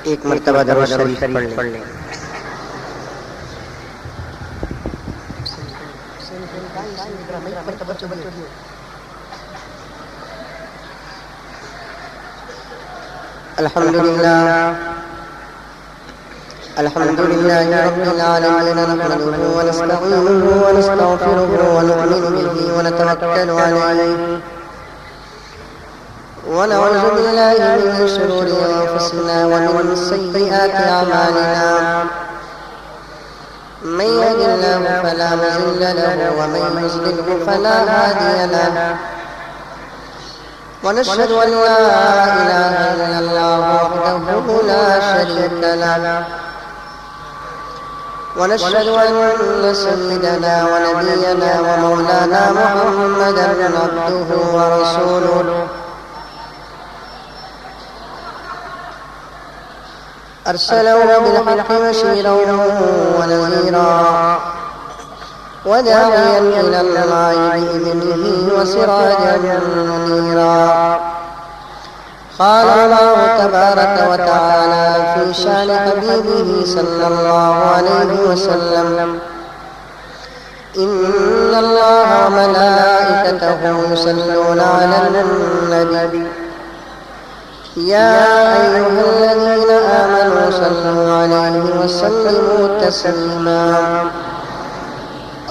ایک مرتبہ درود شریف پڑھ لیں۔ الحمد لله رب العالمين، نحمده ونستعينه ونستغفره ونؤمن به ونتوكل عليه ونعوذ بالله من شرور أنفسنا ومن سيئات أعمالنا، من يهد الله فلا مضل له ومن يضلل فلا هادي له، ونشهد أن لا إله إلا الله وحده لا شريك له، ونشهد أن سيدنا ونبينا ومولانا محمدا عبده ورسوله، أرسله بالحق بشيرا ونذيرا وداعيا إلى الله بإذنه وسراجا منيرا. قال الله تبارك وتعالى في شان حبيبه صلى الله عليه وسلم: إن الله وملائكته يصلون على النبي يا أيها الذين آمنوا صلوا عليه وسلموا تسليما.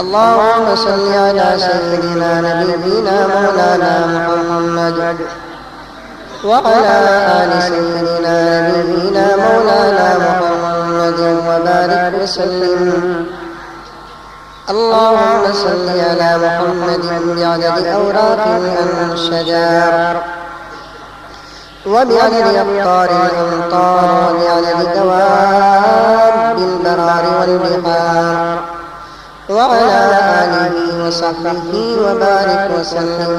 اللهم صل على سيدنا نبينا مولانا محمد وعلى آل سيدنا نبينا مولانا محمد وبارك وسلم. اللهم صل على محمد بعدد أوراق الشجر وبعدد أقطار الأمطار وبعدد دواب البرار والبحار وعلى آله وصحبه وبارك وسلم.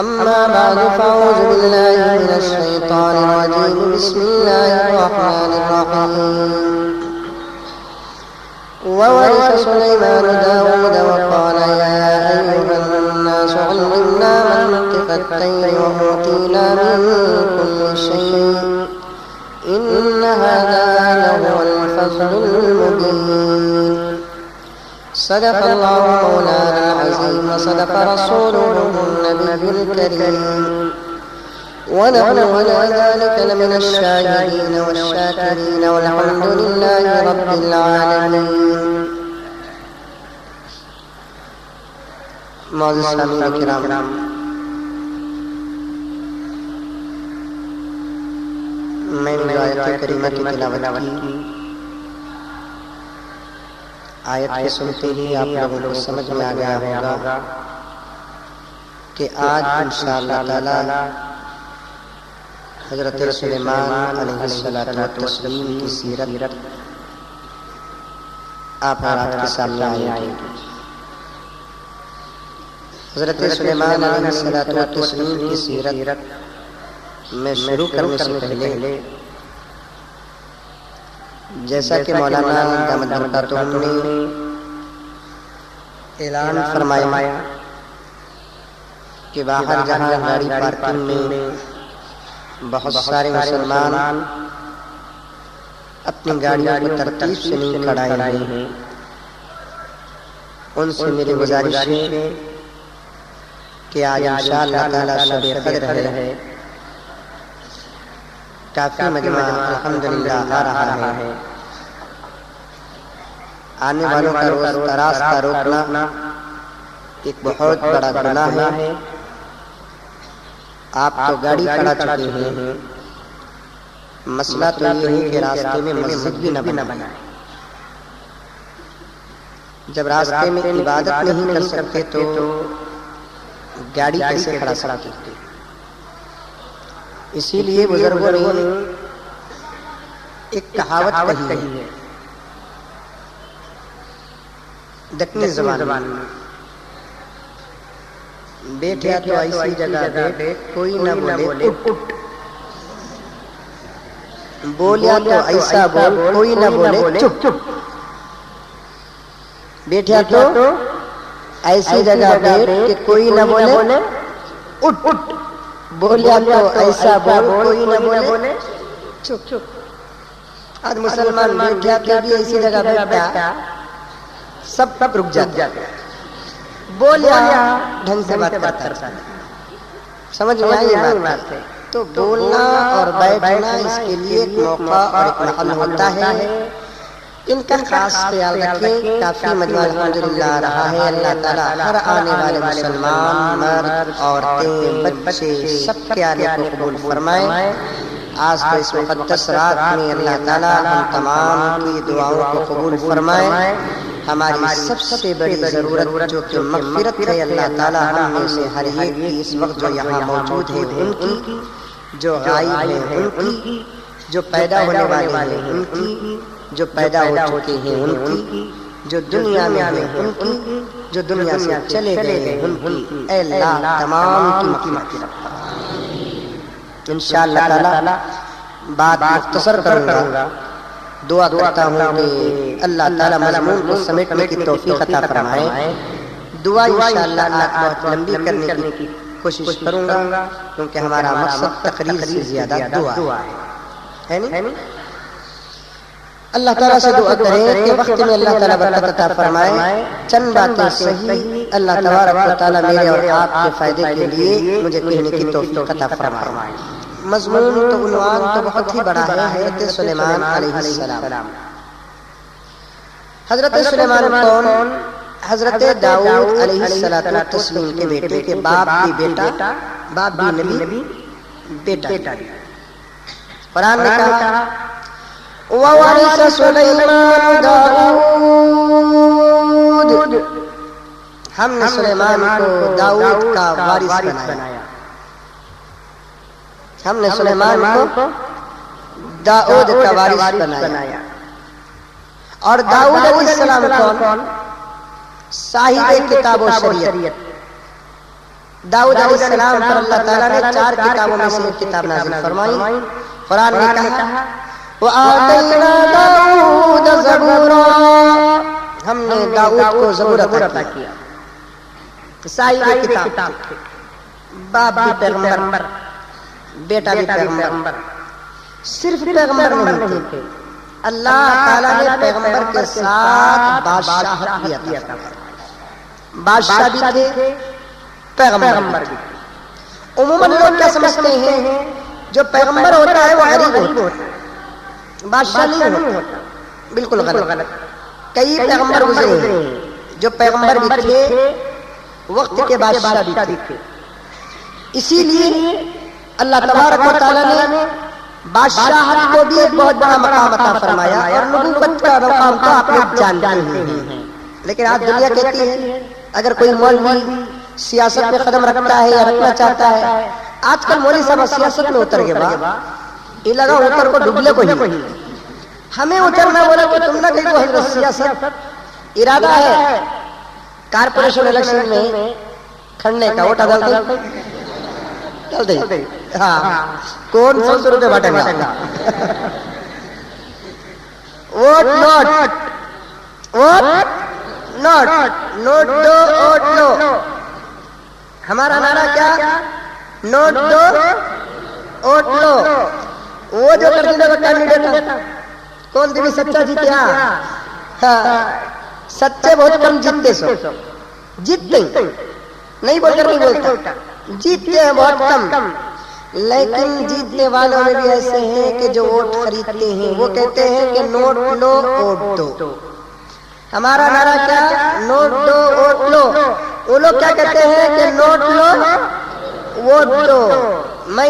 أما بعد، فأعوذ بالله من الشيطان الرجيم. بسم الله الرحمن الرحيم. وورث سليمان داود وقال يا أيها الناس علمنا منطق الطير وأوتينا من كل شيء إن هذا لهو الفضل المبين. صدق الله مولانا العظيم وصدق رسوله النبي الكريم، ونحن على ذلك لمن الشاهدين والشاكرين والحمد لله رب العالمين. معزز سامعین کرام، میں نے آیت کریمہ کی تلاوت کی. آیت کے سنتے ہی آپ لوگوں کو سمجھ میں آ گیا ہوگا کہ آج انشاءاللہ تعالی حضرت سلیمان علیہ الصلوۃ والتسلیم کی سیرت آپ حضرات کے سامنے آئے گی. حضرت سلیمان علیہ الصلوۃ والتسلیم کی سیرت میں شروع کرنے سے پہلے جیسا کہ مولانا دامت برکاتہم نے اعلان فرمایا کہ باہر جہاں گاڑی پارکنگ میں بہت سارے مسلمان اپنی گاڑیوں کو ترتیب سے نہیں کھڑائے ہوئے ہیں، ان سے میری گزارش ہے کہ آج انشاءاللہ تعالی شب قدر ہے. کافی مجمع الحمدللہ آ رہا ہے. آنے والوں کا راستہ روکنا ایک بہت بڑا گناہ ہے. آپ تو گاڑی کھڑا چکے ہیں، مسئلہ تو یہ ہے کہ راستے میں مسجد بھی نہ بنائیں. جب راستے میں عبادت نہیں کر سکتے تو گاڑی کیسے کھڑا سکتے؟ اسی لیے بزرگوں نے ایک کہاوت کہی ہے دکنی زبان میں: بیٹھیا تو ایسی جگہ بیٹھ کوئی نہ بولے اٹھ، بولیا تو ایسا بول کوئی نہ بولے چپ. بیٹھیا تو ایسی جگہ بیٹھ کہ کوئی نہ بولے اٹھ، بولیا تو ایسا بول کوئی نہ بولے چپ چپ. آج مسلمان بیٹھا کہ بھی اسی جگہ بیٹھا سب رک جاتے. بولیا ڈھنگ سے بات کرتا سمجھ میں آئی بات ہے. تو بولنا اور بیٹھنا اس کے لیے ایک موقع اور ایک محل ہوتا ہے. ان کا خاص خیال رکھیں. کافی مجمع الحمدللہ رہا ہے. اللہ تعالیٰ ہر آنے والے مسلمان مرد عورتیں بچے سب کے آنے کو قبول فرمائے. آج تو اس مقدس رات میں اللہ تعالیٰ ہم تمام کی دعاؤں کو قبول فرمائے. ہماری سب سے بڑی ضرورت جو کہ مغفرت ہے، اللہ تعالیٰ ہم میں سے ہر ایک کی اس وقت جو یہاں موجود ہے ان کی، جو غائب ہیں ان کی، جو پیدا ہونے والے ہیں ان کی، جو پیدا ہو چکے ہیں ان کی، جو دنیا میں ہیں ان کی، جو دنیا سے چلے گئے ہیں ان کی. اے اللہ تمام کی مغفرت. انشاءاللہ تعالی بات مختصر کروں گا. دعا کرتا ہوں کہ اللہ تعالی مضمون کو سمیٹنے کی توفیق عطا فرمائے. دعا انشاءاللہ اللہ بہت لمبی کرنے کی کوشش کروں گا کیونکہ ہمارا مقصد تقریر سے زیادہ دعا ہے نہیں. اللہ تعالیٰ سے دعا کریں کہ وقت میں اللہ تعالیٰ برکت عطا فرمائے. چند باتیں صحیح اللہ تبارک و تعالیٰ میرے اور آپ کے فائدے کے لیے مجھے کہنے کی توفیق عطا فرمائے. مضمون تو عنوان تو بہت ہی بڑا ہے. حضرت سلیمان علیہ السلام. حضرت سلیمان کون؟ حضرت داؤد علیہ السلام کے بیٹے کے باپ بھی بیٹا، باپ بھی نبی، بیٹا. قرآن نے کہا وَوَرِثَ سُلَيْمَانُ داؤد. ہم نے سلیمان کو داؤد کا وارث بنایا. ہم نے سلیمان کو داؤد کا وارث بنایا. اور داؤد علیہ السلام کون؟ صاحب کتاب و شریعت. داؤد علیہ السلام پر اللہ تعالیٰ نے 4 کتابوں میں سے ایک کتاب نازل فرمائی. قرآن نے کہا وَآتَيْنَا دَاؤُودَ زَبُورًا. ہم نے داؤد کو زبور عطا کیا. صاحب کتاب، باپ بھی پیغمبر، بیٹا بھی پیغمبر. صرف پیغمبر نہیں تھے، اللہ تعالیٰ نے پیغمبر کے ساتھ بادشاہت بھی عطا فرمائی. بادشاہ بھی تھے، پیغمبر بھی. عموماً لوگ کیا سمجھتے ہیں جو پیغمبر ہوتا ہے وہ غریب ہوتا ہے، بادشاہ نہیں ہوتا. بالکل غلط. کئی پیغمبر گزرے ہیں جو پیغمبر بھی تھے، وقت کے بادشاہ بھی تھے. اسی لیے اللہ تبارک و تعالیٰ نے بادشاہت کو بھی ایک بہت بڑا مقام عطا فرمایا. اور نبوت کا مقام تو آپ لوگ جانتے ہیں. لیکن آج دنیا کہتی ہے اگر کوئی مولوی سیاست میں قدم رکھتا ہے یا رکھنا چاہتا ہے، آج کل مولوی صاحب سیاست میں اتر گئے. یہ لگا اتر کو ڈبلے کو ہی. ہمیں اترنا بولا کہ تم نہ کہیں وہ حضرت سیاست ارادہ ہے کارپوریشن الیکشن میں کھڑنے کا. ووٹ ڈال دیں. ہاں کون 100 روپے بانٹے گا؟ ووٹ نوٹ دو ووٹ لو. ہمارا نعرہ کیا؟ نوٹ دو ووٹ لو. وہ جو کینڈیڈیٹ کون تھی سچا جیتے؟ ہاں سچے بہت کم جیتتے نہیں بول کر نہیں بولتا، جیتتے ہیں بہت کم. لیکن جیتنے والوں میں بھی ایسے ہیں کہ جو ووٹ خریدتے ہیں. وہ کہتے ہیں کہ نوٹ لو ووٹ دو. ہمارا نعرہ کیا؟ نوٹ دو ووٹ لو. وہ لوگ کیا کہتے ہیں کہ نوٹ لو ووٹ دو. میں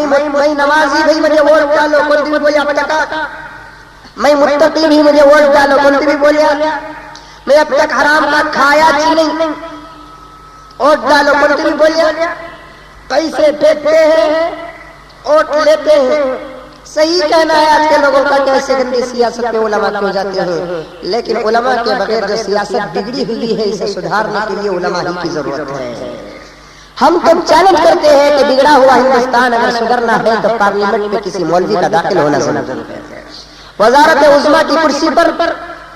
نمازی بھی مجھے ووٹ ڈالو. کون بھی بولیا پٹکا. میں متقی بھی مجھے ووٹ ڈالو. کون بھی بولیا میں اب تک حرام کا کھایا نہیں، ووٹ ڈالو. کون بھی بولیا پیسے پھینکتے ہیں ووٹ لیتے ہیں. صحیح کہنا ہے آج کے لوگوں کا کہ ایسے گندی سیاست میں علماء کیوں جاتے ہیں. لیکن علماء کے بغیر جو سیاست بگڑی ہوئی ہے اسے سدھارنے کے لیے علماء ہی کی ضرورت ہے. ہم تو چیلنج کرتے ہیں کہ بگڑا ہوا ہندوستان اگر سدھرنا ہے تو پارلیمنٹ میں کسی مولوی کا داخل ہونا ضروری ہے. وزارت عظمیٰ کی کرسی پر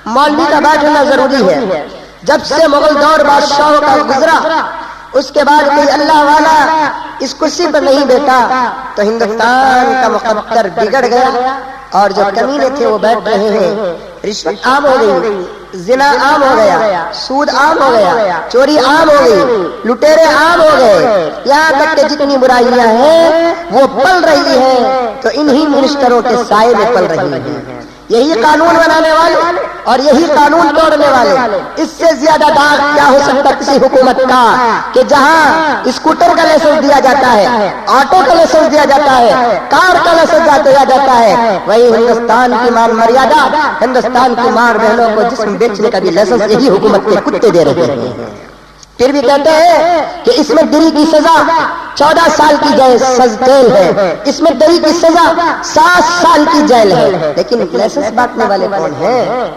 مولوی کا بیٹھنا ضروری ہے. جب سے مغل دور بادشاہوں کا گزرا اس کے بعد کوئی اللہ والا اس کرسی پر نہیں بیٹھا تو ہندوستان کا مقدر بگڑ گیا، اور جو کمینے تھے وہ بیٹھ رہے ہیں، رشوت عام ہو گئی، زنا عام ہو گیا، سود عام ہو گیا، چوری عام ہو گئی، لٹیرے عام ہو گئے، یہاں تک کہ جتنی برائیاں ہیں وہ پل رہی ہیں تو انہی منسٹروں کے سائے میں پل رہی ہیں۔ یہی قانون بنانے والے اور یہی قانون توڑنے والے، اس سے زیادہ داغ کیا ہو سکتا کسی حکومت کا کہ جہاں اسکوٹر کا لائسنس دیا جاتا ہے، آٹو کا لائسنس دیا جاتا ہے، کار کا لائسنس دیا جاتا ہے، وہی ہندوستان کی مان مریادہ، ہندوستان کی ماں بہنوں کو جسم بیچنے کا بھی لائسنس یہی حکومت کے کتے دے رہے ہیں۔ پھر بھی کہتے ہیں کہ اس میں دری کی سزا 14 سال کی جیل ہے، اس میں دری کی سزا 7 سال کی جیل ہے، لیکن لائسنس بانٹنے والے کون ہیں؟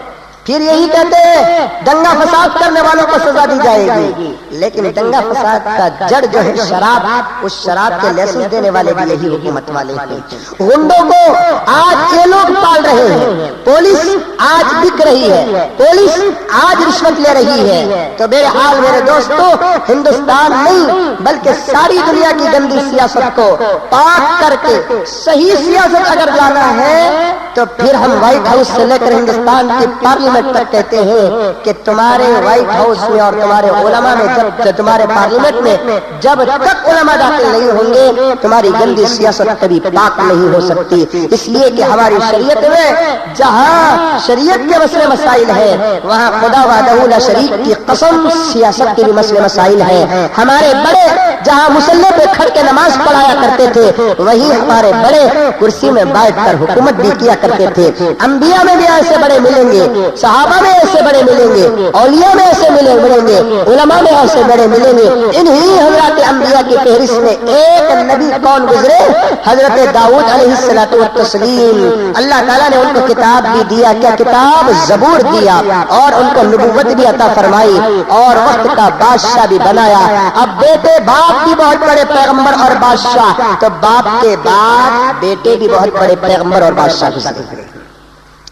پھر یہی کہتے ہیں دنگا فساد کرنے والوں کو سزا دی جائے گی، لیکن دنگا فساد کا جڑ جو ہے شراب، اس شراب کے لائسنس دینے والے بھی یہی حکومت والے ہیں۔ غنڈوں کو آج یہ لوگ پال رہے ہیں، پولیس آج بک رہی ہے، پولیس آج رشوت لے رہی ہے۔ تو بہرحال میرے دوستو، ہندوستان نہیں بلکہ ساری دنیا کی گندی سیاست کو پاک کر کے صحیح سیاست اگر جانا ہے تو پھر ہم وائٹ ہاؤس سے لے کر ہندوستان کی پارلیمنٹ تک کہتے ہیں کہ تمہارے وائٹ ہاؤس میں اور تمہارے علماء میں جب تمہارے پارلیمنٹ میں جب تک علماء داخل نہیں ہوں گے تمہاری گندی سیاست کبھی پاک نہیں ہو سکتی، اس لیے کہ ہماری شریعت میں جہاں شریعت کے مسئلے مسائل ہیں وہاں خدا وحدہ لا شریک کی قسم سیاست کے بھی مسئلے مسائل ہیں۔ ہمارے بڑے جہاں مصلی پہ کھڑ کے نماز پڑھایا کرتے تھے وہیں ہمارے بڑے کرسی میں بیٹھ کر حکومت بھی کیا کرتے تھے۔ انبیاء میں بھی ایسے بڑے ملیں گے، صحابہ میں ایسے بڑے ملیں گے، اولیاء میں ایسے ملیں گے، علماء میں ایسے بڑے ملیں گے۔ انہی حضرات انبیاء کی فہرست میں ایک نبی کون گزرے؟ حضرت داؤد علیہ الصلوۃ والتسلیم۔ اللہ تعالیٰ نے ان کو کتاب بھی دیا، کیا کتاب؟ زبور دیا، اور ان کو نبوت بھی عطا فرمائی اور وقت کا بادشاہ بھی بنایا۔ اب بیٹے باپ بھی بہت بڑے پیغمبر اور بادشاہ، تو باپ کے بعد بیٹے بھی بہت بڑے پیغمبر اور بادشاہ گزرے۔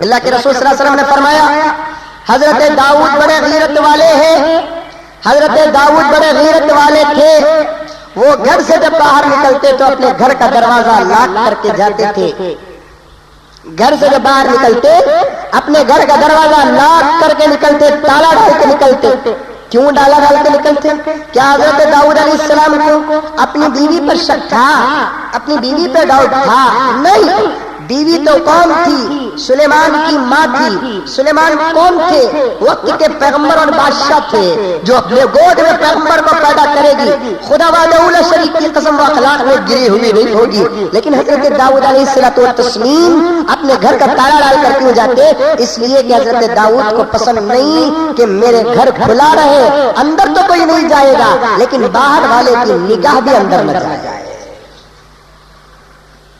اللہ کے رسول صلی اللہ علیہ وسلم نے فرمایا حضرت داؤد بڑے غیرت والے ہیں، حضرت داؤد بڑے غیرت والے تھے، وہ گھر سے جب باہر نکلتے تو اپنے گھر کا دروازہ لاک کر کے جاتے تھے، گھر سے جب باہر نکلتے اپنے گھر کا دروازہ لاک کر کے نکلتے، تالا ڈال کے نکلتے۔ کیوں ڈالا ڈال کے نکلتے؟ کیا حضرت داؤد علیہ السلام کو اپنی بیوی پر شک تھا، اپنی بیوی پہ ڈاؤٹ تھا؟ نہیں، بیوی تو کون تھی؟ سلیمان کی ماں تھی۔ سلیمان کون تھے؟ وقت کے پیغمبر اور بادشاہ تھے، جو اپنے گود میں پیغمبر کو پیدا کرے گی خدا وحدہ لا شریک کی قسم و اخلاق میں گری ہوئی نہیں ہوگی۔ لیکن حضرت داؤد علیہ الصلوۃ والتسلیم اپنے گھر کا تالا ڈال کر کیوں جاتے؟ اس لیے کہ حضرت داؤد کو پسند نہیں کہ میرے گھر کھلا رہے، اندر تو کوئی نہیں جائے گا لیکن باہر والے کی نگاہ بھی اندر نہ جائے،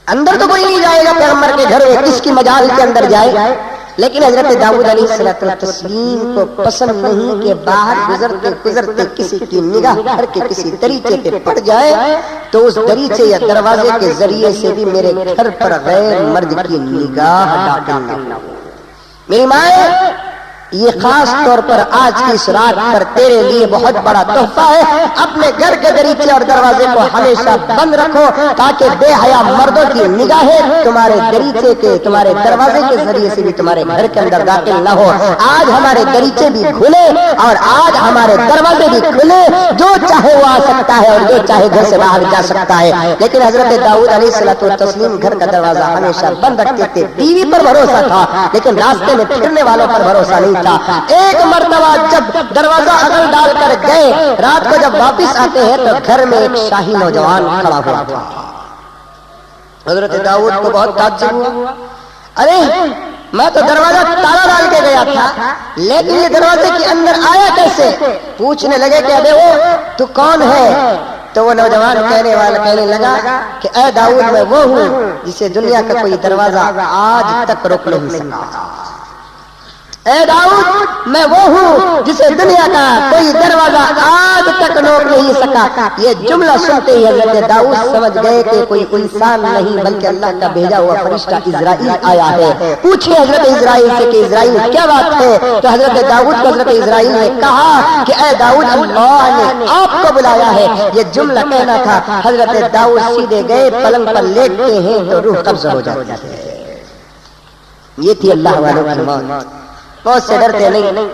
اندر تو کوئی نہیں جائے گا پیغمبر کے گھر میں، کس کی مجال کے اندر جائے۔ لیکن حضرت داؤد علیہ الصلوۃ والتسلیم کو پسند نہیں کہ باہر گزرتے گزرتے کسی کی نگاہ گھر کے کسی دریچے پہ پڑ جائے تو اس دریچے یا دروازے کے ذریعے سے بھی میرے گھر پر غیر مرد کی نگاہ داخل نہ ہو۔ میری مائیں، یہ خاص طور پر آج کی اس رات پر تیرے لیے بہت بڑا تحفہ ہے۔ اپنے گھر کے دریچے اور دروازے کو ہمیشہ بند رکھو تاکہ بے حیا مردوں کی نگاہیں تمہارے دریچے کے، تمہارے دروازے کے ذریعے سے بھی تمہارے گھر کے اندر داخل نہ ہو۔ آج ہمارے دریچے بھی کھلے اور آج ہمارے دروازے بھی کھلے، جو چاہے وہ آ سکتا ہے اور جو چاہے گھر سے باہر جا سکتا ہے۔ لیکن حضرت داؤد علیہ الصلوۃ والتسلیم گھر کا دروازہ ہمیشہ بند رکھتے تھے۔ بیوی پر بھروسہ تھا لیکن راستے میں پھرنے والوں پر بھروسہ نہیں تھا۔ ایک مرتبہ جب دروازہ اگل ڈال کر گئے، رات کو جب واپس آتے ہیں تو گھر میں ایک شاہی نوجوان کھڑا ہوا تھا۔ حضرت داؤد کو بہت تعجب ہوا، ارے میں تو دروازہ تالا ڈال کے گیا تھا لیکن یہ دروازے کے اندر آیا کیسے؟ پوچھنے لگے کہ ابے وہ تو کون ہے؟ تو وہ نوجوان کہنے لگا کہ اے داؤد میں وہ ہوں جسے دنیا کا کوئی دروازہ آج تک روک نہیں سکا۔ اے داؤد میں وہ ہوں جسے دنیا کا کوئی دروازہ آج تک روک نہیں سکا. یہ جملہ سنتے ہی حضرت داؤد سمجھ گئے کہ کوئی انسان نہیں بلکہ اللہ کا بھیجا ہوا فرشتہ اسرائیل آیا ہے. پوچھے حضرت اسرائیل سے کہ اسرائیل کیا بات ہے؟ تو حضرت داؤد کو حضرت اسرائیل نے کہا کہ اے داؤد اللہ نے آپ کو بلایا ہے. یہ جملہ کہنا تھا. حضرت داؤد سیدھے گئے, پلنگ پر لیٹتے ہیں تو روح قبض ہو جاتی ہے. یہ تھی اللہ والوں کی موت. بہت سے ڈرتے نہیں.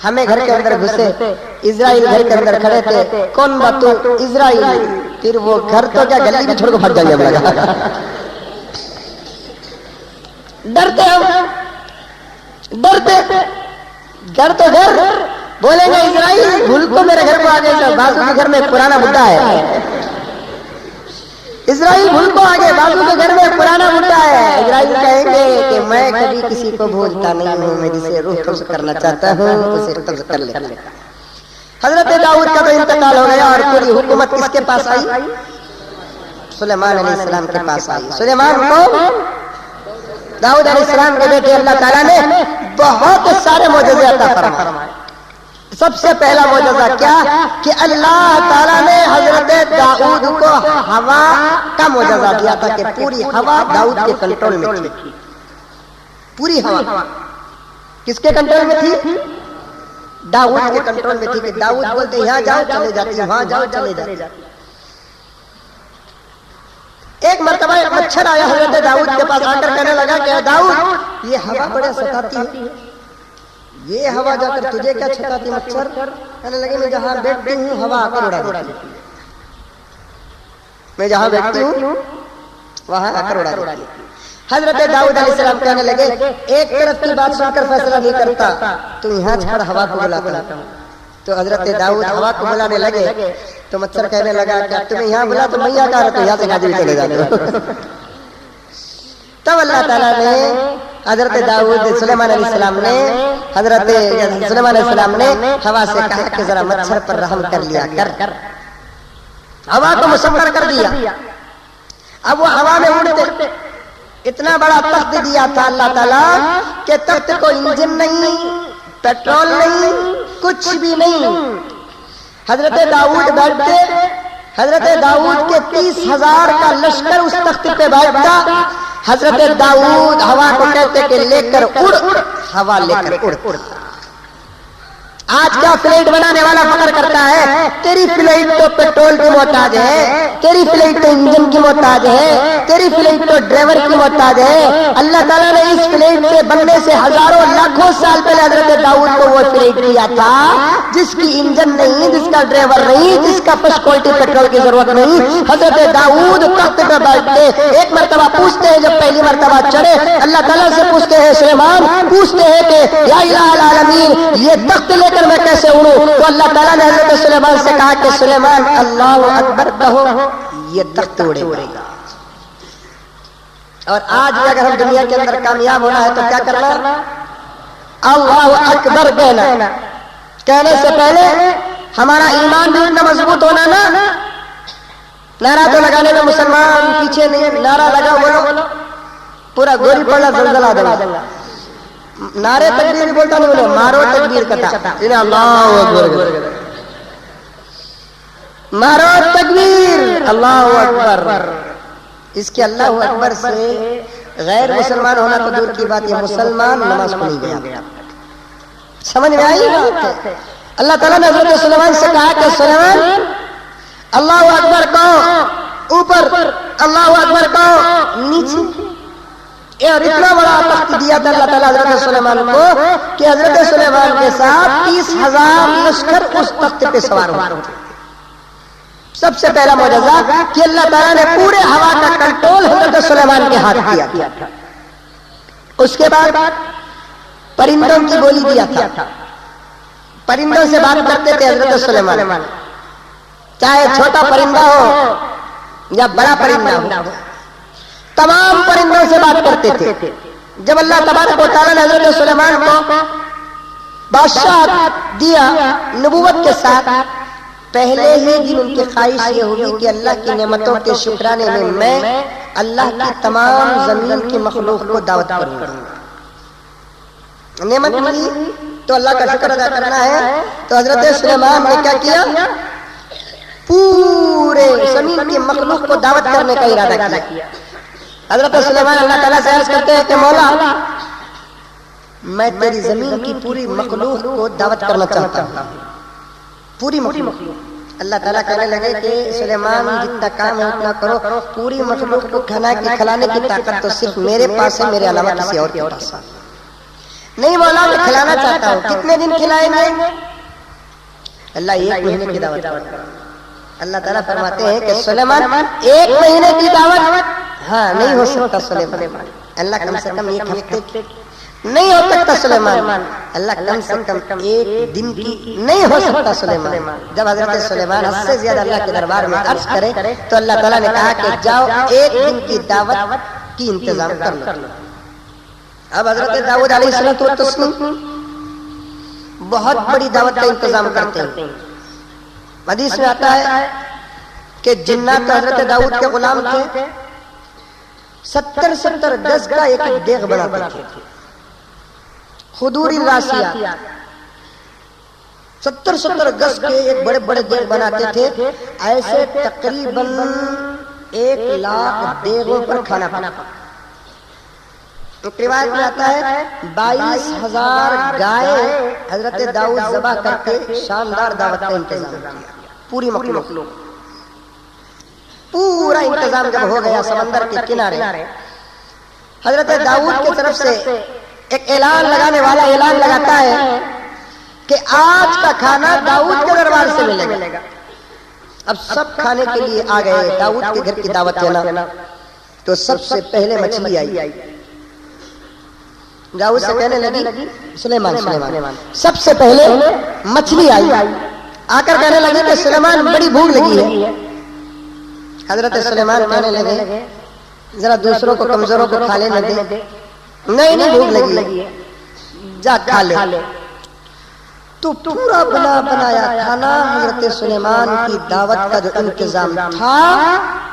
ہمیں گھر کے اندر گھسے, اسرائیل گھر کے اندر کھڑے تھے. کون بات تو اسرائیل, پھر وہ گھر تو کیا گلی میں چھوڑ کو پھٹ جائیں گے. ڈرتے ہم, ڈرتے. گھر تو گھر بولیں گے اسرائیل بھول کو میرے گھر کو آ گئے. بازو کے گھر میں پرانا بڈھا ہے. اسرائیل بھول کو آگے, بازو کے گھر میں پرانا بڈھا ہے. اسرائیل کہیں گے کہ میں کبھی کسی کو بھولتا نہیں ہوں, میں جسے روح قبض کرنا چاہتا ہوں اسے قبض کر لیتا. حضرت داؤد کا تو انتقال ہو گیا اور پوری حکومت کس کے پاس آئی؟ سلیمان علیہ السلام کے پاس آئی. سلیمان کو داؤد علیہ السلام کے بیٹے اللہ تعالیٰ نے بہت سارے معجزے عطا فرمائے. سب سے پہلا معجزہ کیا کہ اللہ تعالیٰ نے حضرت داؤد کو ہوا کا معجزہ دیا تھا کہ پوری ہوا داؤد کے کنٹرول میں تھی. پوری ہوا کس کے کنٹرول میں تھی؟ داؤد کے کنٹرول میں تھی. کہ داؤد بولتے یہاں جاؤ چلے جاتی, وہاں جاؤ چلے جاتی. ایک مرتبہ ایک مچھر آیا حضرت داؤد کے پاس, آ کر کہنے لگا کہ داؤد یہ ہوا بڑے ستاتی ہے, یہ ہوا جا کر تجھے کیا چھتاتی؟ مچھر کہنے لگے میں جہاں بیٹھتی ہوں ہوا آ کر اڑا دیتی ہے. میں جہاں بیٹھتی ہوں وہاں آ کر اڑا دیتی ہے. حضرت داؤد علیہ السلام کہنے لگے ایک طرف کی بات سن کر فیصلہ نہیں کرتا, تو یہاں چھڑ ہوا کو بلاتا ہوں. تو حضرت داؤد ہوا کو بلانے لگے تو مچھر کہنے لگا کہ تمہیں یہاں بلا تو میں یہاں کہا تو یہاں سے گاجی چلے جاتے. تب اللہ تعالیٰ نے حضرت داؤد سلیمان علیہ السلام نے حضرت سلیمان علیہ السلام نے ہوا سے کہا کہ ذرا مچھر پر رحم کر لیا کر. ہوا کو مسخر کر دیا. اب وہ ہوا میں اڑتے. اتنا بڑا تخت دیا تھا اللہ تعالیٰ کہ تخت کو انجن نہیں, پیٹرول نہیں, کچھ بھی نہیں. حضرت داؤد بیٹھتے, حضرت داؤد کے 30,000 کا لشکر اس تخت پہ بیٹھتا. حضرت داؤد ہوا کو کہتے کہ لے کر اڑ, ہوا لے کر اڑ. آج کیا فلائٹ بنانے والا فخر کرتا ہے تیری فلائٹ تو پیٹرول کی محتاج ہے, تیری فلائٹ تو انجن کی محتاج ہے, تیری فلائٹ تو ڈرائیور کی محتاج ہے. اللہ تعالیٰ نے اس فلائٹ کے بننے سے ہزاروں لاکھوں سال پہلے حضرت داؤد کو وہ فلائٹ دیا تھا جس کی انجن نہیں, جس کا ڈرائیور نہیں, جس کا فرسٹ کوالٹی پیٹرول کی ضرورت نہیں. حضرت داؤد تخت پہ بیٹھتے. ایک مرتبہ پوچھتے ہیں, جب پہلی مرتبہ چڑھے اللہ تعالیٰ سے پوچھتے ہیں, سلیمان پوچھتے ہیں کہ یا الہ العالمین یہ تخت لے میں کیسے اڑوں؟ تو اللہ تعالیٰ نے حضرت سلیمان سے کہا کہ سلیمان اللہ اکبر کہو, یہ تخت اڑے گا. اور آج بھی اگر ہم دنیا کے اندر کامیاب ہونا ہے تو کیا کرنا؟ اللہ اکبر کہنا. کہنے سے پہلے ہمارا ایمان بھی اتنا مضبوط ہونا نا. نعرہ تو لگانے میں مسلمان پیچھے نہیں, نعرہ لگا بولو پورا گوری پڑا زلزلہ دے گا. نعرے تکبیر بھی بولتا نہیں, بولے مارو تکبیر کتا, اللہ اکبر, مارو تکبیر اللہ اکبر. اس کے اللہ اکبر سے غیر مسلمان ہونا تو دور کی بات, یہ مسلمان نماز کو نہیں گیا. سمجھ میں آئی بات ہے؟ اللہ تعالیٰ نے حضرت سلیمان سے کہا کہ سلیمان اللہ اکبر کہو اوپر, اللہ اکبر کہو نیچے. اور اتنا بڑا تخت دیا تھا اللہ تعالیٰ حضرت سلیمان کو کہ حضرت سلیمان کے ساتھ 30,000 لشکر اس تخت پہ سوار ہوتے. سب سے پہلا معجزہ کہ اللہ تعالیٰ نے پورے ہوا کا کنٹرول حضرت سلیمان کے ہاتھ کیا تھا. اس کے بعد پرندوں کی بولی دیا تھا. پرندوں سے بات کرتے تھے حضرت سلیمان, چاہے چھوٹا پرندہ ہو یا بڑا پرندہ ہو, تمام پرندوں سے بات کرتے تھے. جب اللہ تبارک و تعالیٰ نے حضرت سلیمان کو بادشاہ دیا نبوت کے ساتھ, پہلے ہی دن ان کی خواہش یہ ہوگی کہ اللہ کی نعمتوں کے شکرانے میں اللہ کی تمام زمین کی مخلوق کو دعوت کروں. نعمت ملی تو اللہ کا شکر ادا کرنا ہے. تو حضرت سلیمان نے کیا کیا؟ پورے زمین کی مخلوق کو دعوت کرنے کا ارادہ کیا. حضرت سلیمان اللہ تعالیٰ سے عرض کرتے ہیں کہ مولا میں تیری زمین کی پوری مخلوق کو دعوت کرنا چاہتا ہوں. پوری مخلوق. اللہ تعالیٰ کہنے لگے کہ سلیمان جتنا کام ہے اتنا کرو، پوری مخلوق کو کھلانے کی طاقت تو صرف میرے پاس ہے، میرے علاوہ کسی اور کے پاس نہیں. مولا میں کھلانا چاہتا ہوں. کتنے دن کھلائیں گے؟ اللہ 1 مہینے کی دعوت. اللہ تعالیٰ فرماتے ہیں کہ سلیمان 1 مہینے کی دعوت ہاں نہیں ہو سکتا سلیمان. اللہ کم سے کم 1 ہفتے نہیں ہو سکتا سلیمان. اللہ کم سے کم 1 دن کی نہیں ہو سکتا سلیمان. جب حضرت سلیمان حد سے زیادہ اللہ کے دربار میں عرض کرے تو اللہ تعالیٰ نے کہا کہ جاؤ 1 دن کی دعوت کی انتظام کر لو. اب حضرت داؤد علیہ السلام بہت بڑی دعوت کا انتظام کرتے ہیں. حدیث میں آتا ہے کہ جنات حضرت داؤد کے غلام تھے. 70 گز کا ایک دیغ بناتے تھے. خدور راسیہ 70 گز کے ایک بڑے بڑے دیغ بناتے تھے. ایسے تقریباً 1 لاکھ دیغوں پر کھانا پکانا. روایت میں آتا ہے 22,000 گائے حضرت داؤد ذبح کر کے شاندار دعوت کا انتظام کیا. پوری مخلوق پورا انتظام جب ہو گیا سمندر کے کنارے، حضرت داؤد کی طرف سے ایک اعلان لگانے والا اعلان لگاتا ہے کہ آج کا کھانا داؤد کے دربار سے ملے گا. اب سب کھانے کے لیے آ گئے. داؤد کے گھر کی دعوت دینا تو سب سے پہلے مچھلی آئی. داؤد سے کہنے لگی سلیمان سب سے پہلے مچھلی آئی. آ کر کہنے لگی کہ سلیمان بڑی بھوک لگی ہے. حضرت سلیمان کہنے لگے ذرا دوسروں کو کمزوروں کو کھا لینے دے. نہیں بھوک لگی ہے جا کھا لے. تو پورا بنایا کھانا حضرت سلیمان کی دعوت کا جو انتظام تھا،